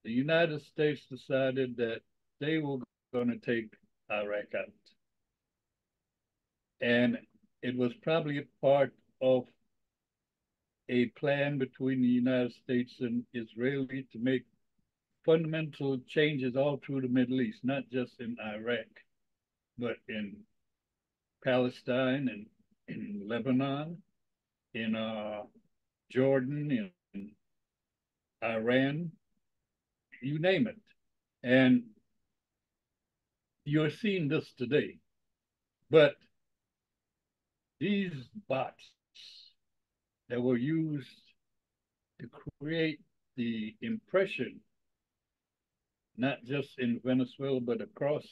the United States decided that they were going to take Iraq out. And it was probably a part of a plan between the United States and Israeli to make fundamental changes all through the Middle East, not just in Iraq, but in Palestine and in Lebanon, in Jordan, in Iran, you name it. And you're seeing this today. But these bots that were used to create the impression, not just in Venezuela, but across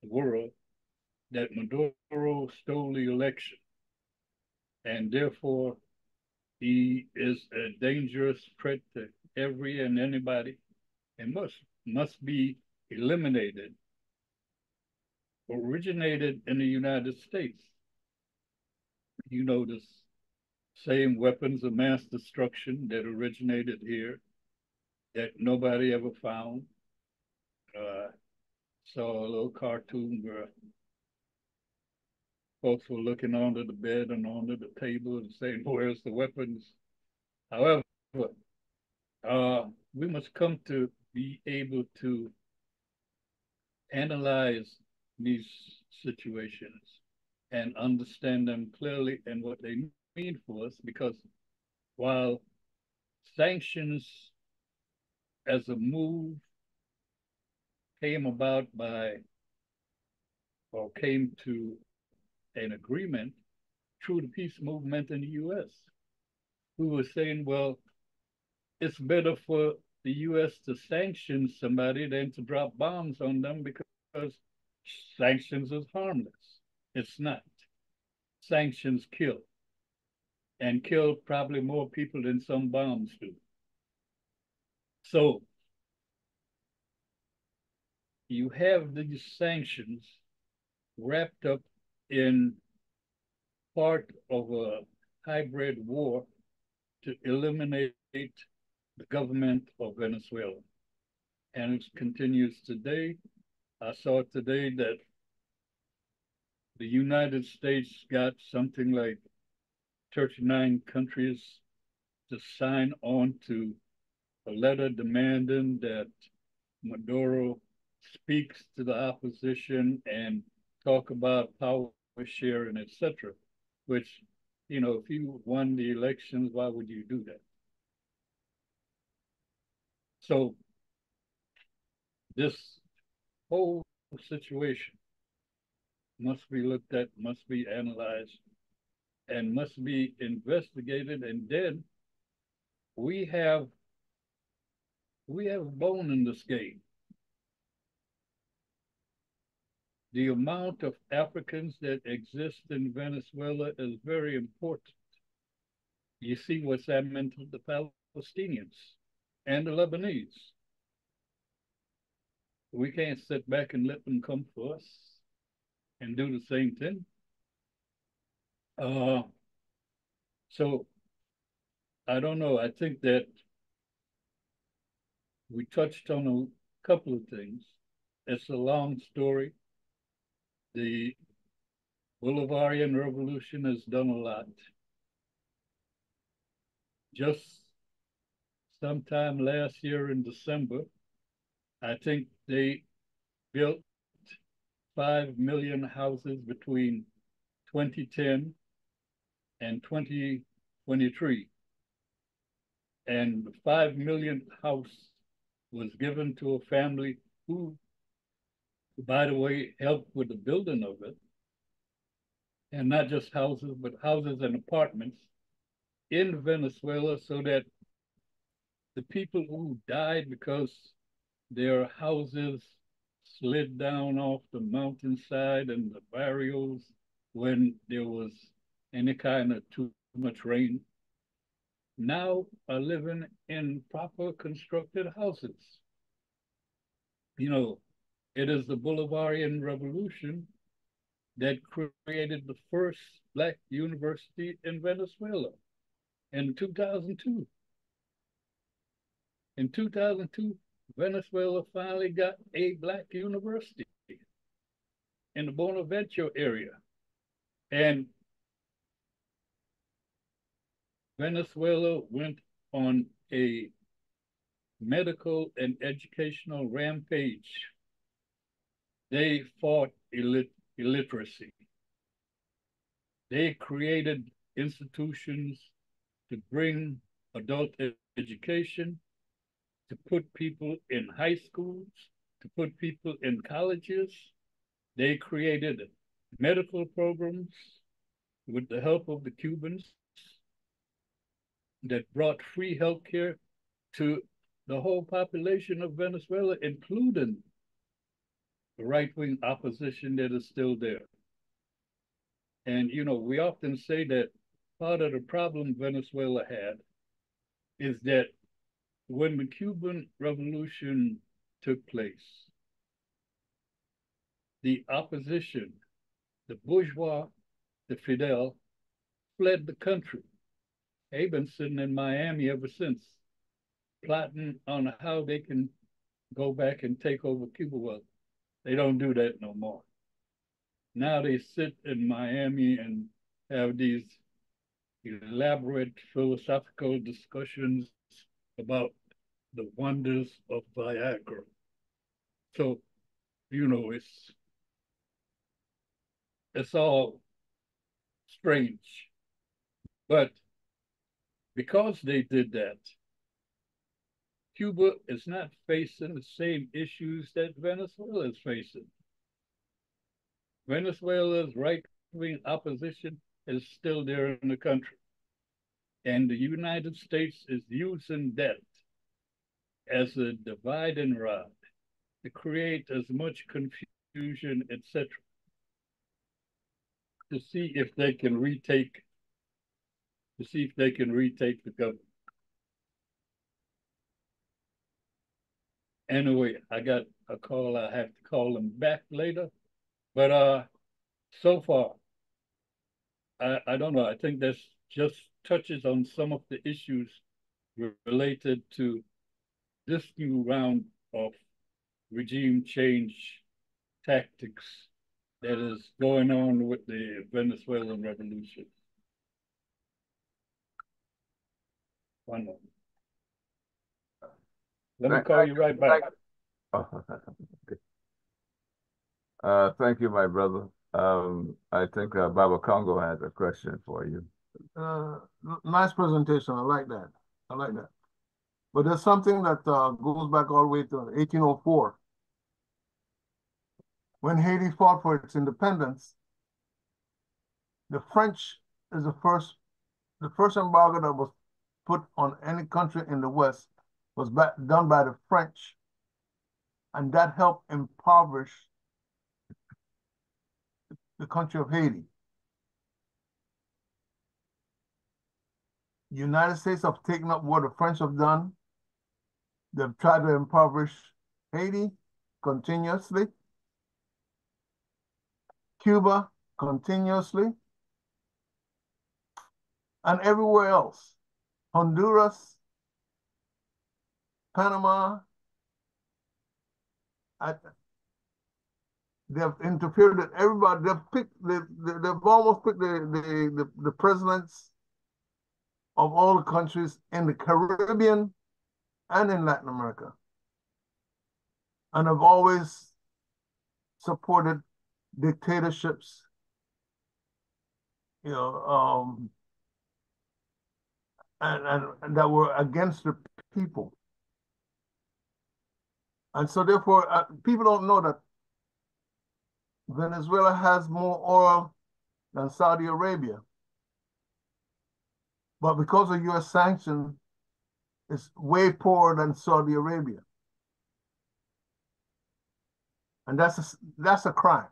the world, that Maduro stole the election. And therefore, he is a dangerous threat to every and anybody and must be eliminated. originated in the United States. You know, the same weapons of mass destruction that originated here that nobody ever found. Saw a little cartoon where folks were looking under the bed and under the table and saying, where's the weapons? However, we must come to be able to analyze these situations and understand them clearly and what they mean for us, because while sanctions as a move came about by or came to an agreement through the peace movement in the US, who was saying, well, it's better for the US to sanction somebody than to drop bombs on them because sanctions is harmless. It's not. Sanctions kill, and kill probably more people than some bombs do. So you have these sanctions wrapped up in part of a hybrid war to eliminate the government of Venezuela. And it continues today. I saw today that the United States got something like 39 countries to sign on to a letter demanding that Maduro speaks to the opposition and talk about power sharing, etc. Which, you know, if you won the elections, why would you do that? So this whole situation must be looked at, must be analyzed, and must be investigated. And then we have a bone in this game. The amount of Africans that exist in Venezuela is very important. You see what's happening to the Palestinians and the Lebanese. We can't sit back and let them come for us and do the same thing. So I don't know. I think that we touched on a couple of things. It's a long story. The Bolivarian Revolution has done a lot. Just sometime last year in December, I think they built 5 million houses between 2010 and 2023. And the 5 millionth house was given to a family who, by the way, helped with the building of it. And not just houses, but houses and apartments in Venezuela, so that the people who died because their houses slid down off the mountainside and the barrios when there was any kind of too much rain, now are living in proper constructed houses. You know, it is the Bolivarian Revolution that created the first Black university in Venezuela in 2002. In 2002, Venezuela finally got a Black university in the Bonaventure area. And Venezuela went on a medical and educational rampage. They fought illiteracy. They created institutions to bring adult education, to put people in high schools, to put people in colleges. They created medical programs with the help of the Cubans that brought free healthcare to the whole population of Venezuela, including the right-wing opposition that is still there. And, you know, we often say that part of the problem Venezuela had is that when the Cuban Revolution took place, the opposition, the bourgeois, the Fidel, fled the country. They've been sitting in Miami ever since, plotting on how they can go back and take over Cuba. Well, they don't do that no more. Now they sit in Miami and have these elaborate philosophical discussions about the wonders of Viagra. So, it's all strange. But because they did that, Cuba is not facing the same issues that Venezuela is facing. Venezuela's right-wing opposition is still there in the country. And the United States is using that as a dividing rod to create as much confusion, etc., to see if they can retake the government. Anyway, I got a call. I have to call them back later. But so far, I don't know. I think this just touches on some of the issues related to this new round of regime change tactics that is going on with the Venezuelan revolution. One moment. Let me call you right back. Thank you, my brother. I think Baba Congo has a question for you. Nice presentation. I like that. I like that. But there's something that goes back all the way to 1804. When Haiti fought for its independence, the French is the first embargo that was put on any country in the West was done by the French, and that helped impoverish the country of Haiti. The United States have taken up what the French have done. They've tried to impoverish Haiti continuously, Cuba continuously, and everywhere else. Honduras, Panama, they've interfered with everybody. They've almost picked the presidents of all the countries in the Caribbean and in Latin America, and have always supported dictatorships, and that were against the people. And so therefore, people don't know that Venezuela has more oil than Saudi Arabia. But because of US sanctions, it's way poorer than Saudi Arabia. And that's a crime.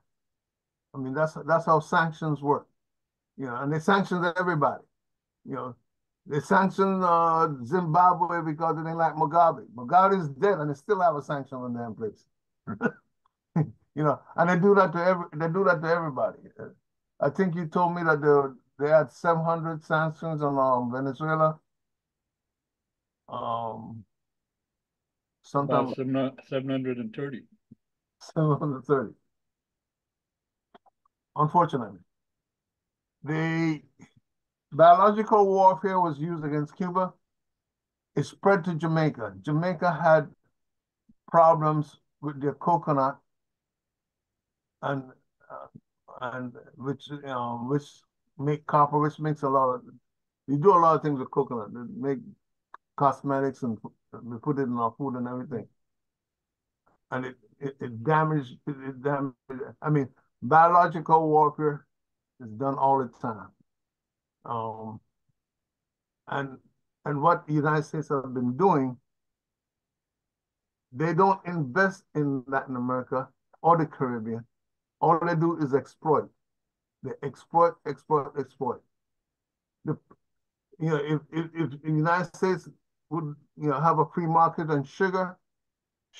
I mean, that's how sanctions work. And they sanction everybody. They sanction Zimbabwe because they didn't like Mugabe. Mugabe is dead, and they still have a sanction on them place. And they do that to everybody. I think you told me that they had 700 sanctions on Venezuela. Sometimes 730. 730. Unfortunately, the biological warfare was used against Cuba. It spread to Jamaica. Jamaica had problems with their coconut, and which make copper, which makes you do a lot of things with coconut. They make cosmetics, and we put it in our food and everything. And it damaged. I mean, biological warfare is done all the time. And what the United States have been doing, they don't invest in Latin America or the Caribbean. All they do is exploit. They exploit. If the United States would have a free market on sugar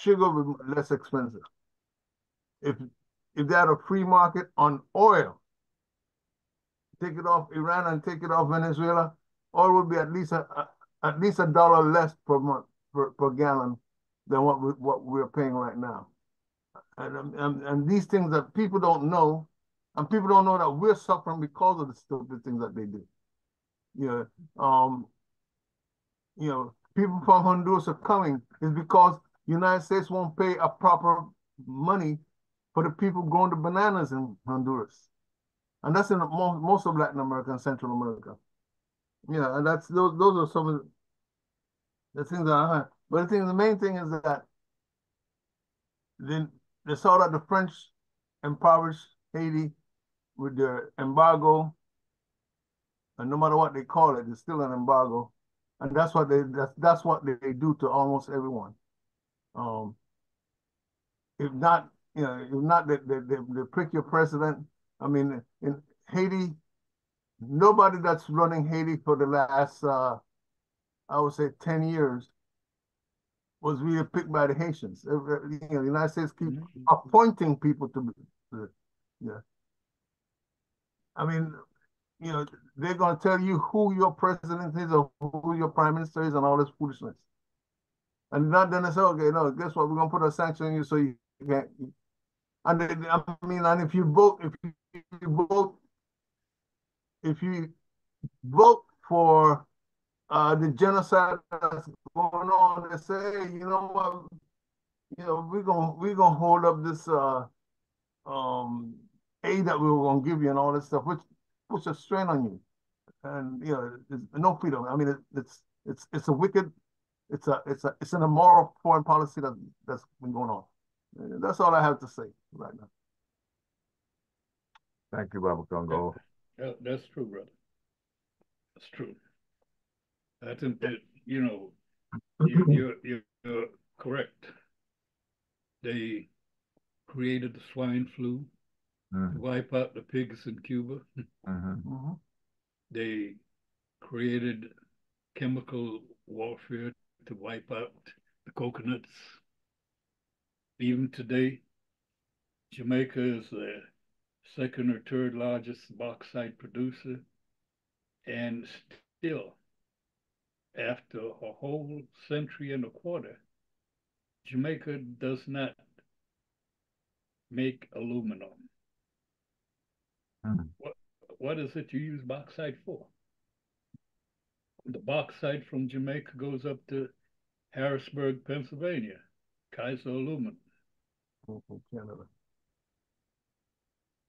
would be less expensive. If if they had a free market on oil, take it off Iran and take it off Venezuela, oil would be at least a dollar less per month per gallon than what we're paying right now. And these things that people don't know, and people don't know that we're suffering because of the stupid things that they do. People from Honduras are coming is because the United States won't pay a proper money for the people growing the bananas in Honduras. And that's in most of Latin America and Central America. Yeah, and those are some of the things that I heard. But the main thing is that they saw that the French impoverished Haiti with their embargo, and no matter what they call it, it's still an embargo, and that's what they do to almost everyone. If not they prick your president. I mean, in Haiti, nobody that's running Haiti for the last I would say 10 years was really picked by the Haitians. The United States keep appointing people to yeah. I mean, they're going to tell you who your president is or who your prime minister is and all this foolishness. And not then they say, okay, no, guess what? We're going to put a sanction on you so you can't. And and if you vote for the genocide that's going on, they say, hey, you know what, we're gonna hold up this aid that we were gonna give you and all this stuff, which puts a strain on you. And there's no freedom. I mean, it's a wicked, it's an immoral foreign policy that's been going on. That's all I have to say right now. Thank you, Baba Congo. That's true, brother. That's true. I think that, you're correct. They created the swine flu to wipe out the pigs in Cuba. They created chemical warfare to wipe out the coconuts. Even today, Jamaica is the second or third largest bauxite producer, and still, after a whole century and a quarter, Jamaica does not make aluminum. What is it you use bauxite for? The bauxite from Jamaica goes up to Harrisburg, Pennsylvania, Kaiser Aluminum.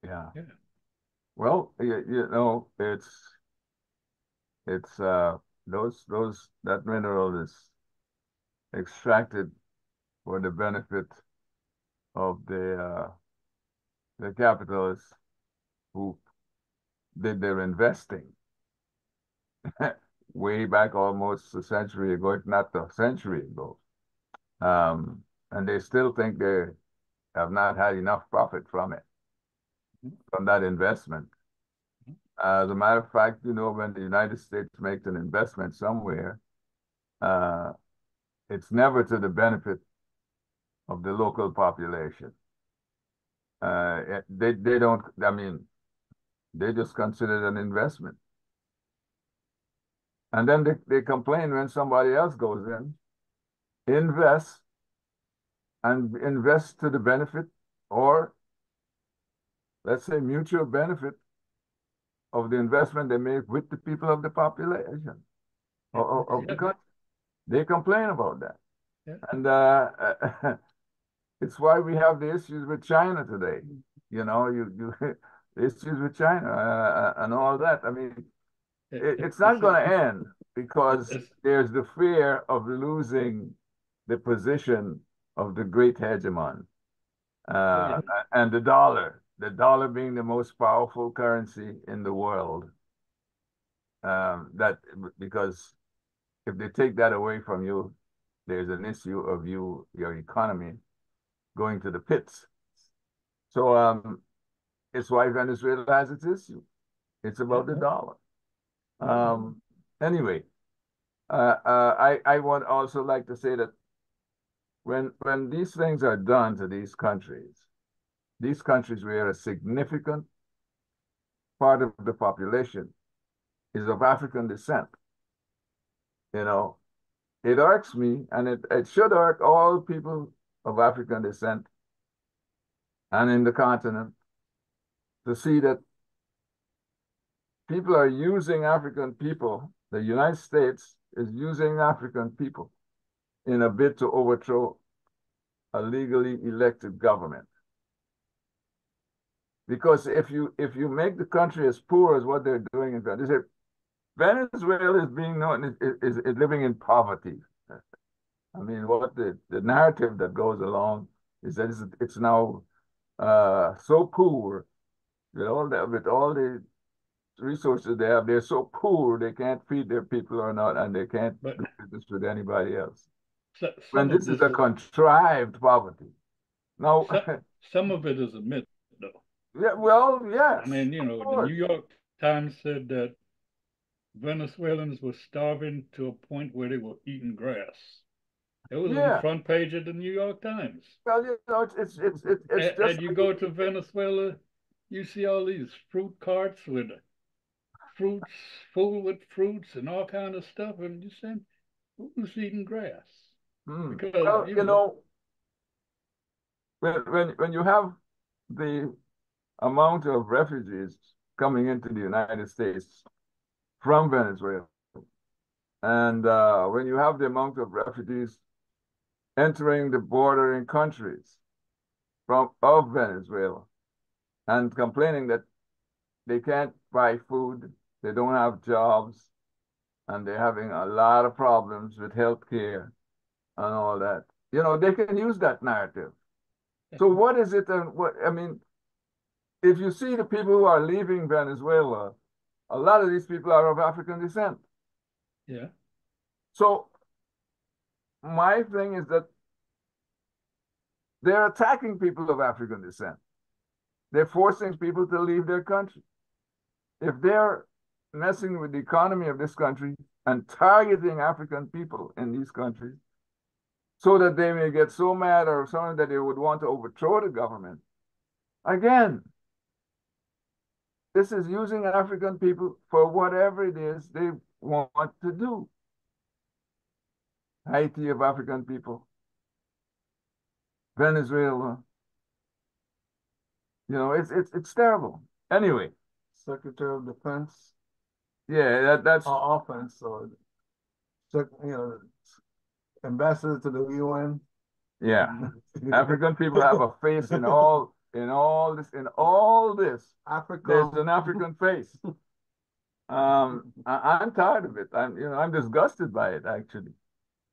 Yeah. Yeah. Well, it's that mineral is extracted for the benefit of the capitalists who did their investing way back almost a century ago, if not a century ago. And they still think they have not had enough profit from it, from that investment. As a matter of fact, when the United States makes an investment somewhere, it's never to the benefit of the local population. They don't, they just consider it an investment. And then they complain when somebody else goes in, invest to the benefit, or let's say mutual benefit of the investment they make with the people of the population of the country. They complain about that. Yeah. And it's why we have the issues with China today. The issues with China and all that. I mean, it's not going to end because there's the fear of losing the position of the great hegemon and the dollar being the most powerful currency in the world. Because if they take that away from you, there's an issue of your economy going to the pits. So it's why Venezuela has its issue. It's about the dollar. Anyway, I would also like to say that when these things are done to these countries, these countries where a significant part of the population is of African descent. You know, it irks me, and it should irk all people of African descent and in the continent to see that people are using African people. The United States is using African people in a bid to overthrow a legally elected government. Because if you make the country as poor as what they're doing in Venezuela, Venezuela is being known is living in poverty. I mean, what the narrative that goes along is that it's now so poor with all the resources they have, they're so poor they can't feed their people or not, and they can't do business with anybody else. And this is a contrived poverty. Now, some of it is a myth, though. Yeah, well, yes. I mean, you know, the New York Times said that Venezuelans were starving to a point where they were eating grass. It was on the front page of the New York Times. Well, you know, it's just. And you go to Venezuela, you see all these fruit carts with fruits, full with fruits and all kind of stuff, and you're saying, who's eating grass? Because well, you know, when you have the amount of refugees coming into the United States from Venezuela, and when you have the amount of refugees entering the bordering countries of Venezuela and complaining that they can't buy food, they don't have jobs, and they're having a lot of problems with healthcare and all that. You know, they can use that narrative. So what is it? And what I mean, if you see the people who are leaving Venezuela, a lot of these people are of African descent. Yeah. So my thing is that they're attacking people of African descent. They're forcing people to leave their country. If they're messing with the economy of this country and targeting African people in these countries so that they may get so mad or something that they would want to overthrow the government, again, this is using African people for whatever it is they want to do. Haiti of African people, Venezuela. You know, it's terrible. Anyway, Secretary of Defense. Yeah, that's offense. So, you know, ambassador to the UN. Yeah, African people have a face in all this. Africa. There's an African face. I'm tired of it. I'm disgusted by it actually.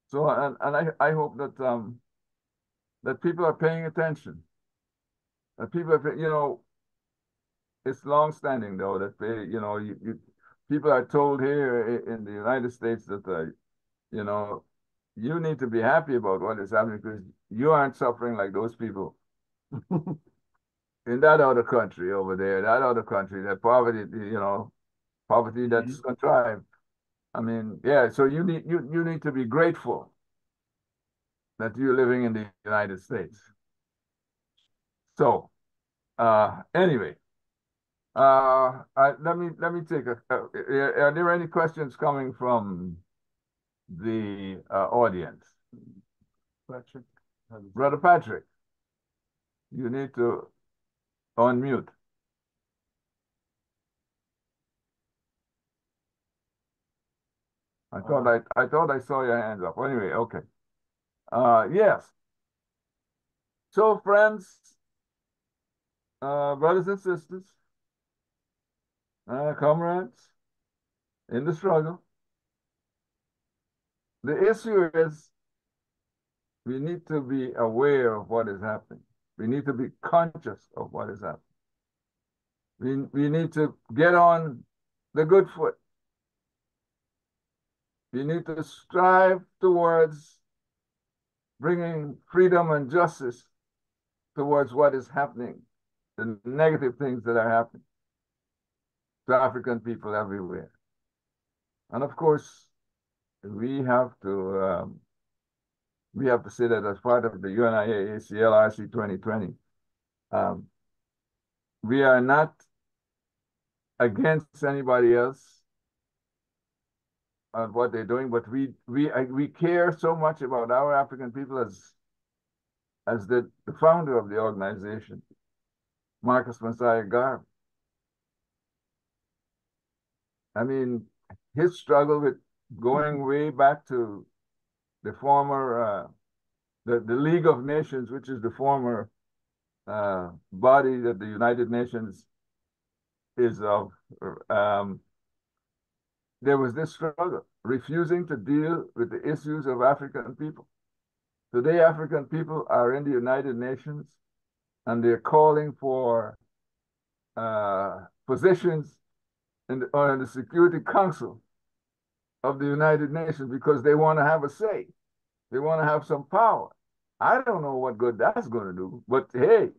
So and I hope that that people are paying attention. That people are, you know, it's long-standing though that they, you know, people are told here in the United States that you know, you need to be happy about what is happening because you aren't suffering like those people in that other country over there, that other country, that poverty, you know, poverty that's contrived. I mean, yeah, so you need to be grateful that you're living in the United States. So, anyway, let me take are there any questions coming from the audience? Patrick. Brother Patrick, you need to unmute. I thought I saw your hands up. Anyway, okay. Yes. So friends, brothers and sisters, comrades in the struggle, the issue is we need to be aware of what is happening. We need to be conscious of what is happening. We need to get on the good foot. We need to strive towards bringing freedom and justice towards what is happening, the negative things that are happening to African people everywhere. And of course, we have to say that as part of the UNIA-ACL RC2020, we are not against anybody else on what they're doing, but we care so much about our African people as the founder of the organization, Marcus Messiah Garvey. I mean, his struggle with going way back to the former the League of Nations, which is the former body that the United Nations is of. There was this struggle, refusing to deal with the issues of African people. Today, African people are in the United Nations, and they're calling for positions in the Security Council of the United Nations because they want to have a say. They want to have some power. I don't know what good that's going to do, but hey,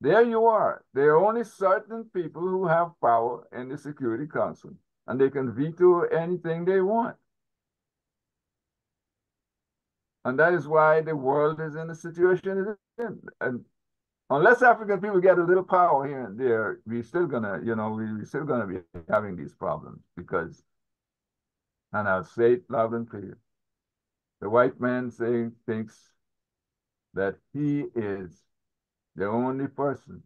there you are. There are only certain people who have power in the Security Council, and they can veto anything they want. And that is why the world is in the situation it is in. And unless African people get a little power here and there, we're still gonna, we're still gonna be having these problems because, and I'll say it loud and clear, the white man thinks that he is the only person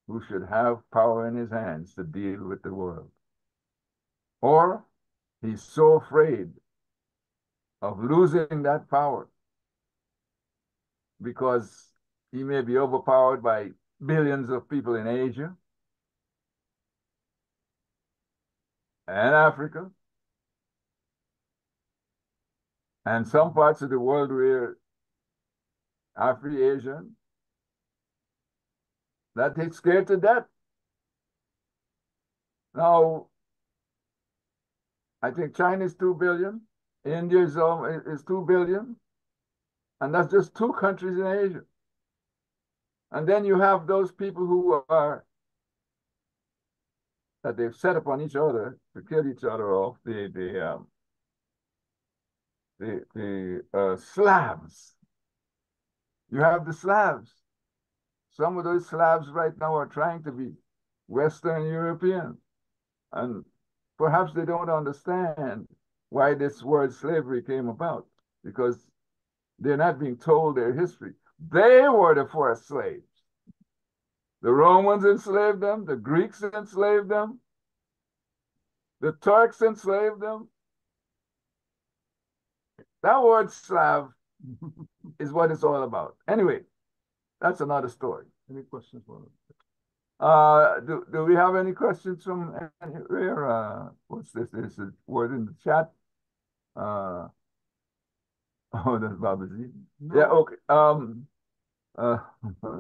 who should have power in his hands to deal with the world. Or he's so afraid of losing that power because he may be overpowered by billions of people in Asia and Africa and some parts of the world where Afro-Asian, that he's scared to death. Now, I think China is 2 billion, India is 2 billion, and that's just 2 countries in Asia. And then you have those people who are, that they've set upon each other to kill each other off, the Slavs. You have the Slavs. Some of those Slavs right now are trying to be Western European. And perhaps they don't understand why this word slavery came about, because they're not being told their history. They were the first slaves. The Romans enslaved them, the Greeks enslaved them, the Turks enslaved them. That word Slav is what it's all about. Anyway, that's another story. Any questions for them? Do we have any questions from anywhere? What's this? There's a word in the chat. Oh, that's Bambose. No. Yeah, okay.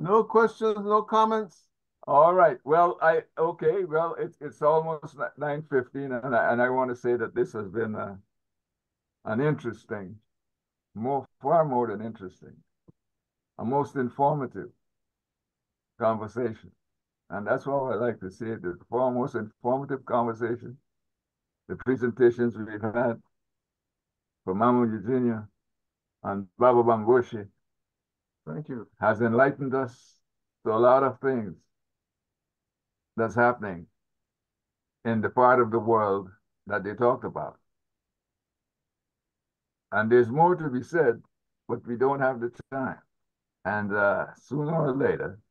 No questions, no comments. All right. Well, well, it's almost 9:15, and I want to say that this has been an interesting, far more than interesting, a most informative conversation. And that's what I like to say, the far most informative conversation, the presentations we've had from Mama Eugenia and Baba Bambose. Thank you. Has enlightened us to a lot of things that's happening in the part of the world that they talked about. And there's more to be said, but we don't have the time. And sooner or later,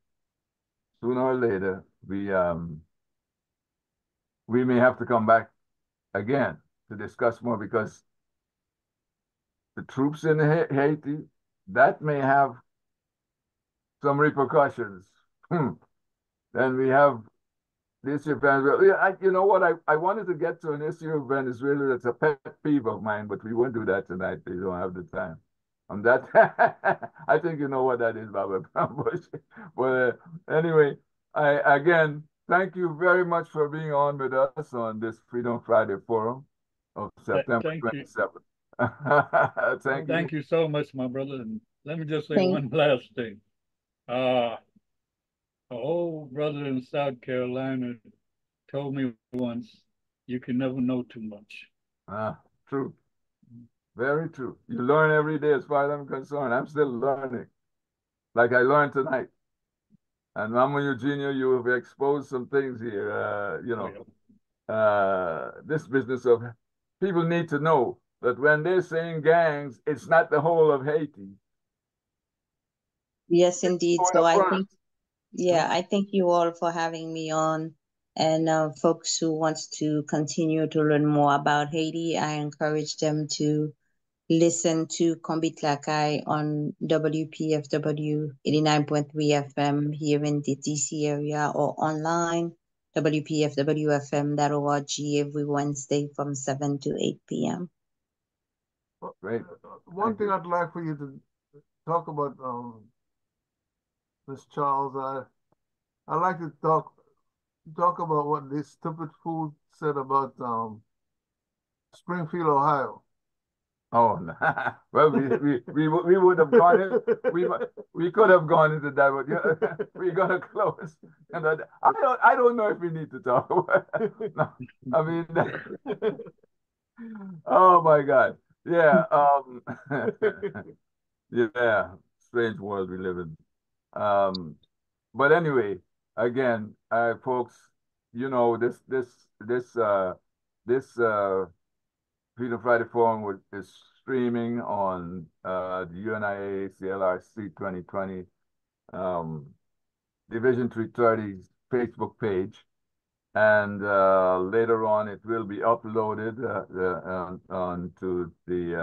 we may have to come back again to discuss more, because the troops in Haiti, that may have some repercussions. Then we have this issue of Venezuela. You know what? I wanted to get to an issue of Venezuela that's a pet peeve of mine, but we won't do that tonight. We don't have the time. On that, I think you know what that is, Baba Bambose. But anyway, again, thank you very much for being on with us on this Freedom Friday Forum of September 27th. Thank you so much, my brother. And let me just say one last thing. An old brother in South Carolina told me once, you can never know too much. True. Very true. You learn every day as far as I'm concerned. I'm still learning. Like I learned tonight. And Mama Eugenia, you have exposed some things here, you know. This business of people need to know that when they're saying gangs, it's not the whole of Haiti. Yes, indeed. So I think, Hmm? I thank you all for having me on. And folks who wants to continue to learn more about Haiti, I encourage them to listen to Combit Lakai on WPFW 89.3 FM here in the DC area, or online, WPFWFM.org, every Wednesday from 7 to 8 p.m. Great. One thing I'd like for you to talk about, Miss Charles, I like to talk about what this stupid fool said about Springfield, Ohio. Oh, no. Well, we would have gone in, we could have gone into that, but yeah, we're gonna close. And I don't know if we need to talk about it. No, I mean, oh my God, yeah, yeah, strange world we live in. But anyway, again, folks, you know, this Freedom Friday Forum is streaming on the UNIA-ACL RC2020 Division 330's Facebook page. And later on, it will be uploaded onto the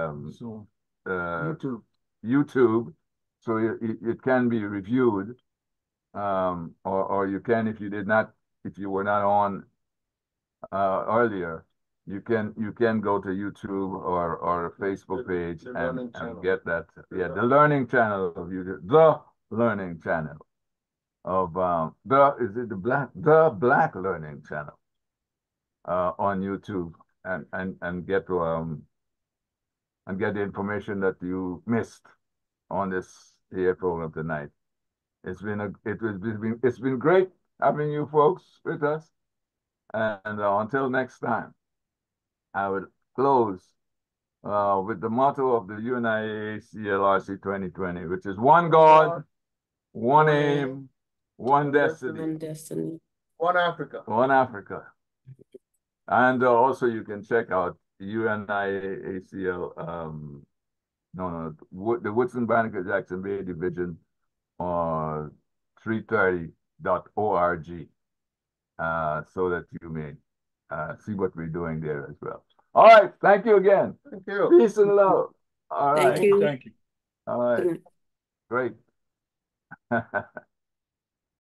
YouTube. So it can be reviewed. Or you can, if you were not on earlier, you can go to YouTube or a Facebook page and get that. Yeah, the learning channel of YouTube, the learning channel of the Black Learning Channel on YouTube, and get the information that you missed on this here program tonight. It's been great having you folks with us, and until next time, I will close with the motto of the UNIA-ACL 2020, which is one God, one aim, one destiny. One destiny. One Africa. One Africa. And also you can check out UNIA-ACL, the Woodson Banneker Jackson Bay Division 330.org, so that you may see what we're doing there as well. All right. Thank you again. Thank you. Peace and love. All right. Thank you. Thank you. All right. Great.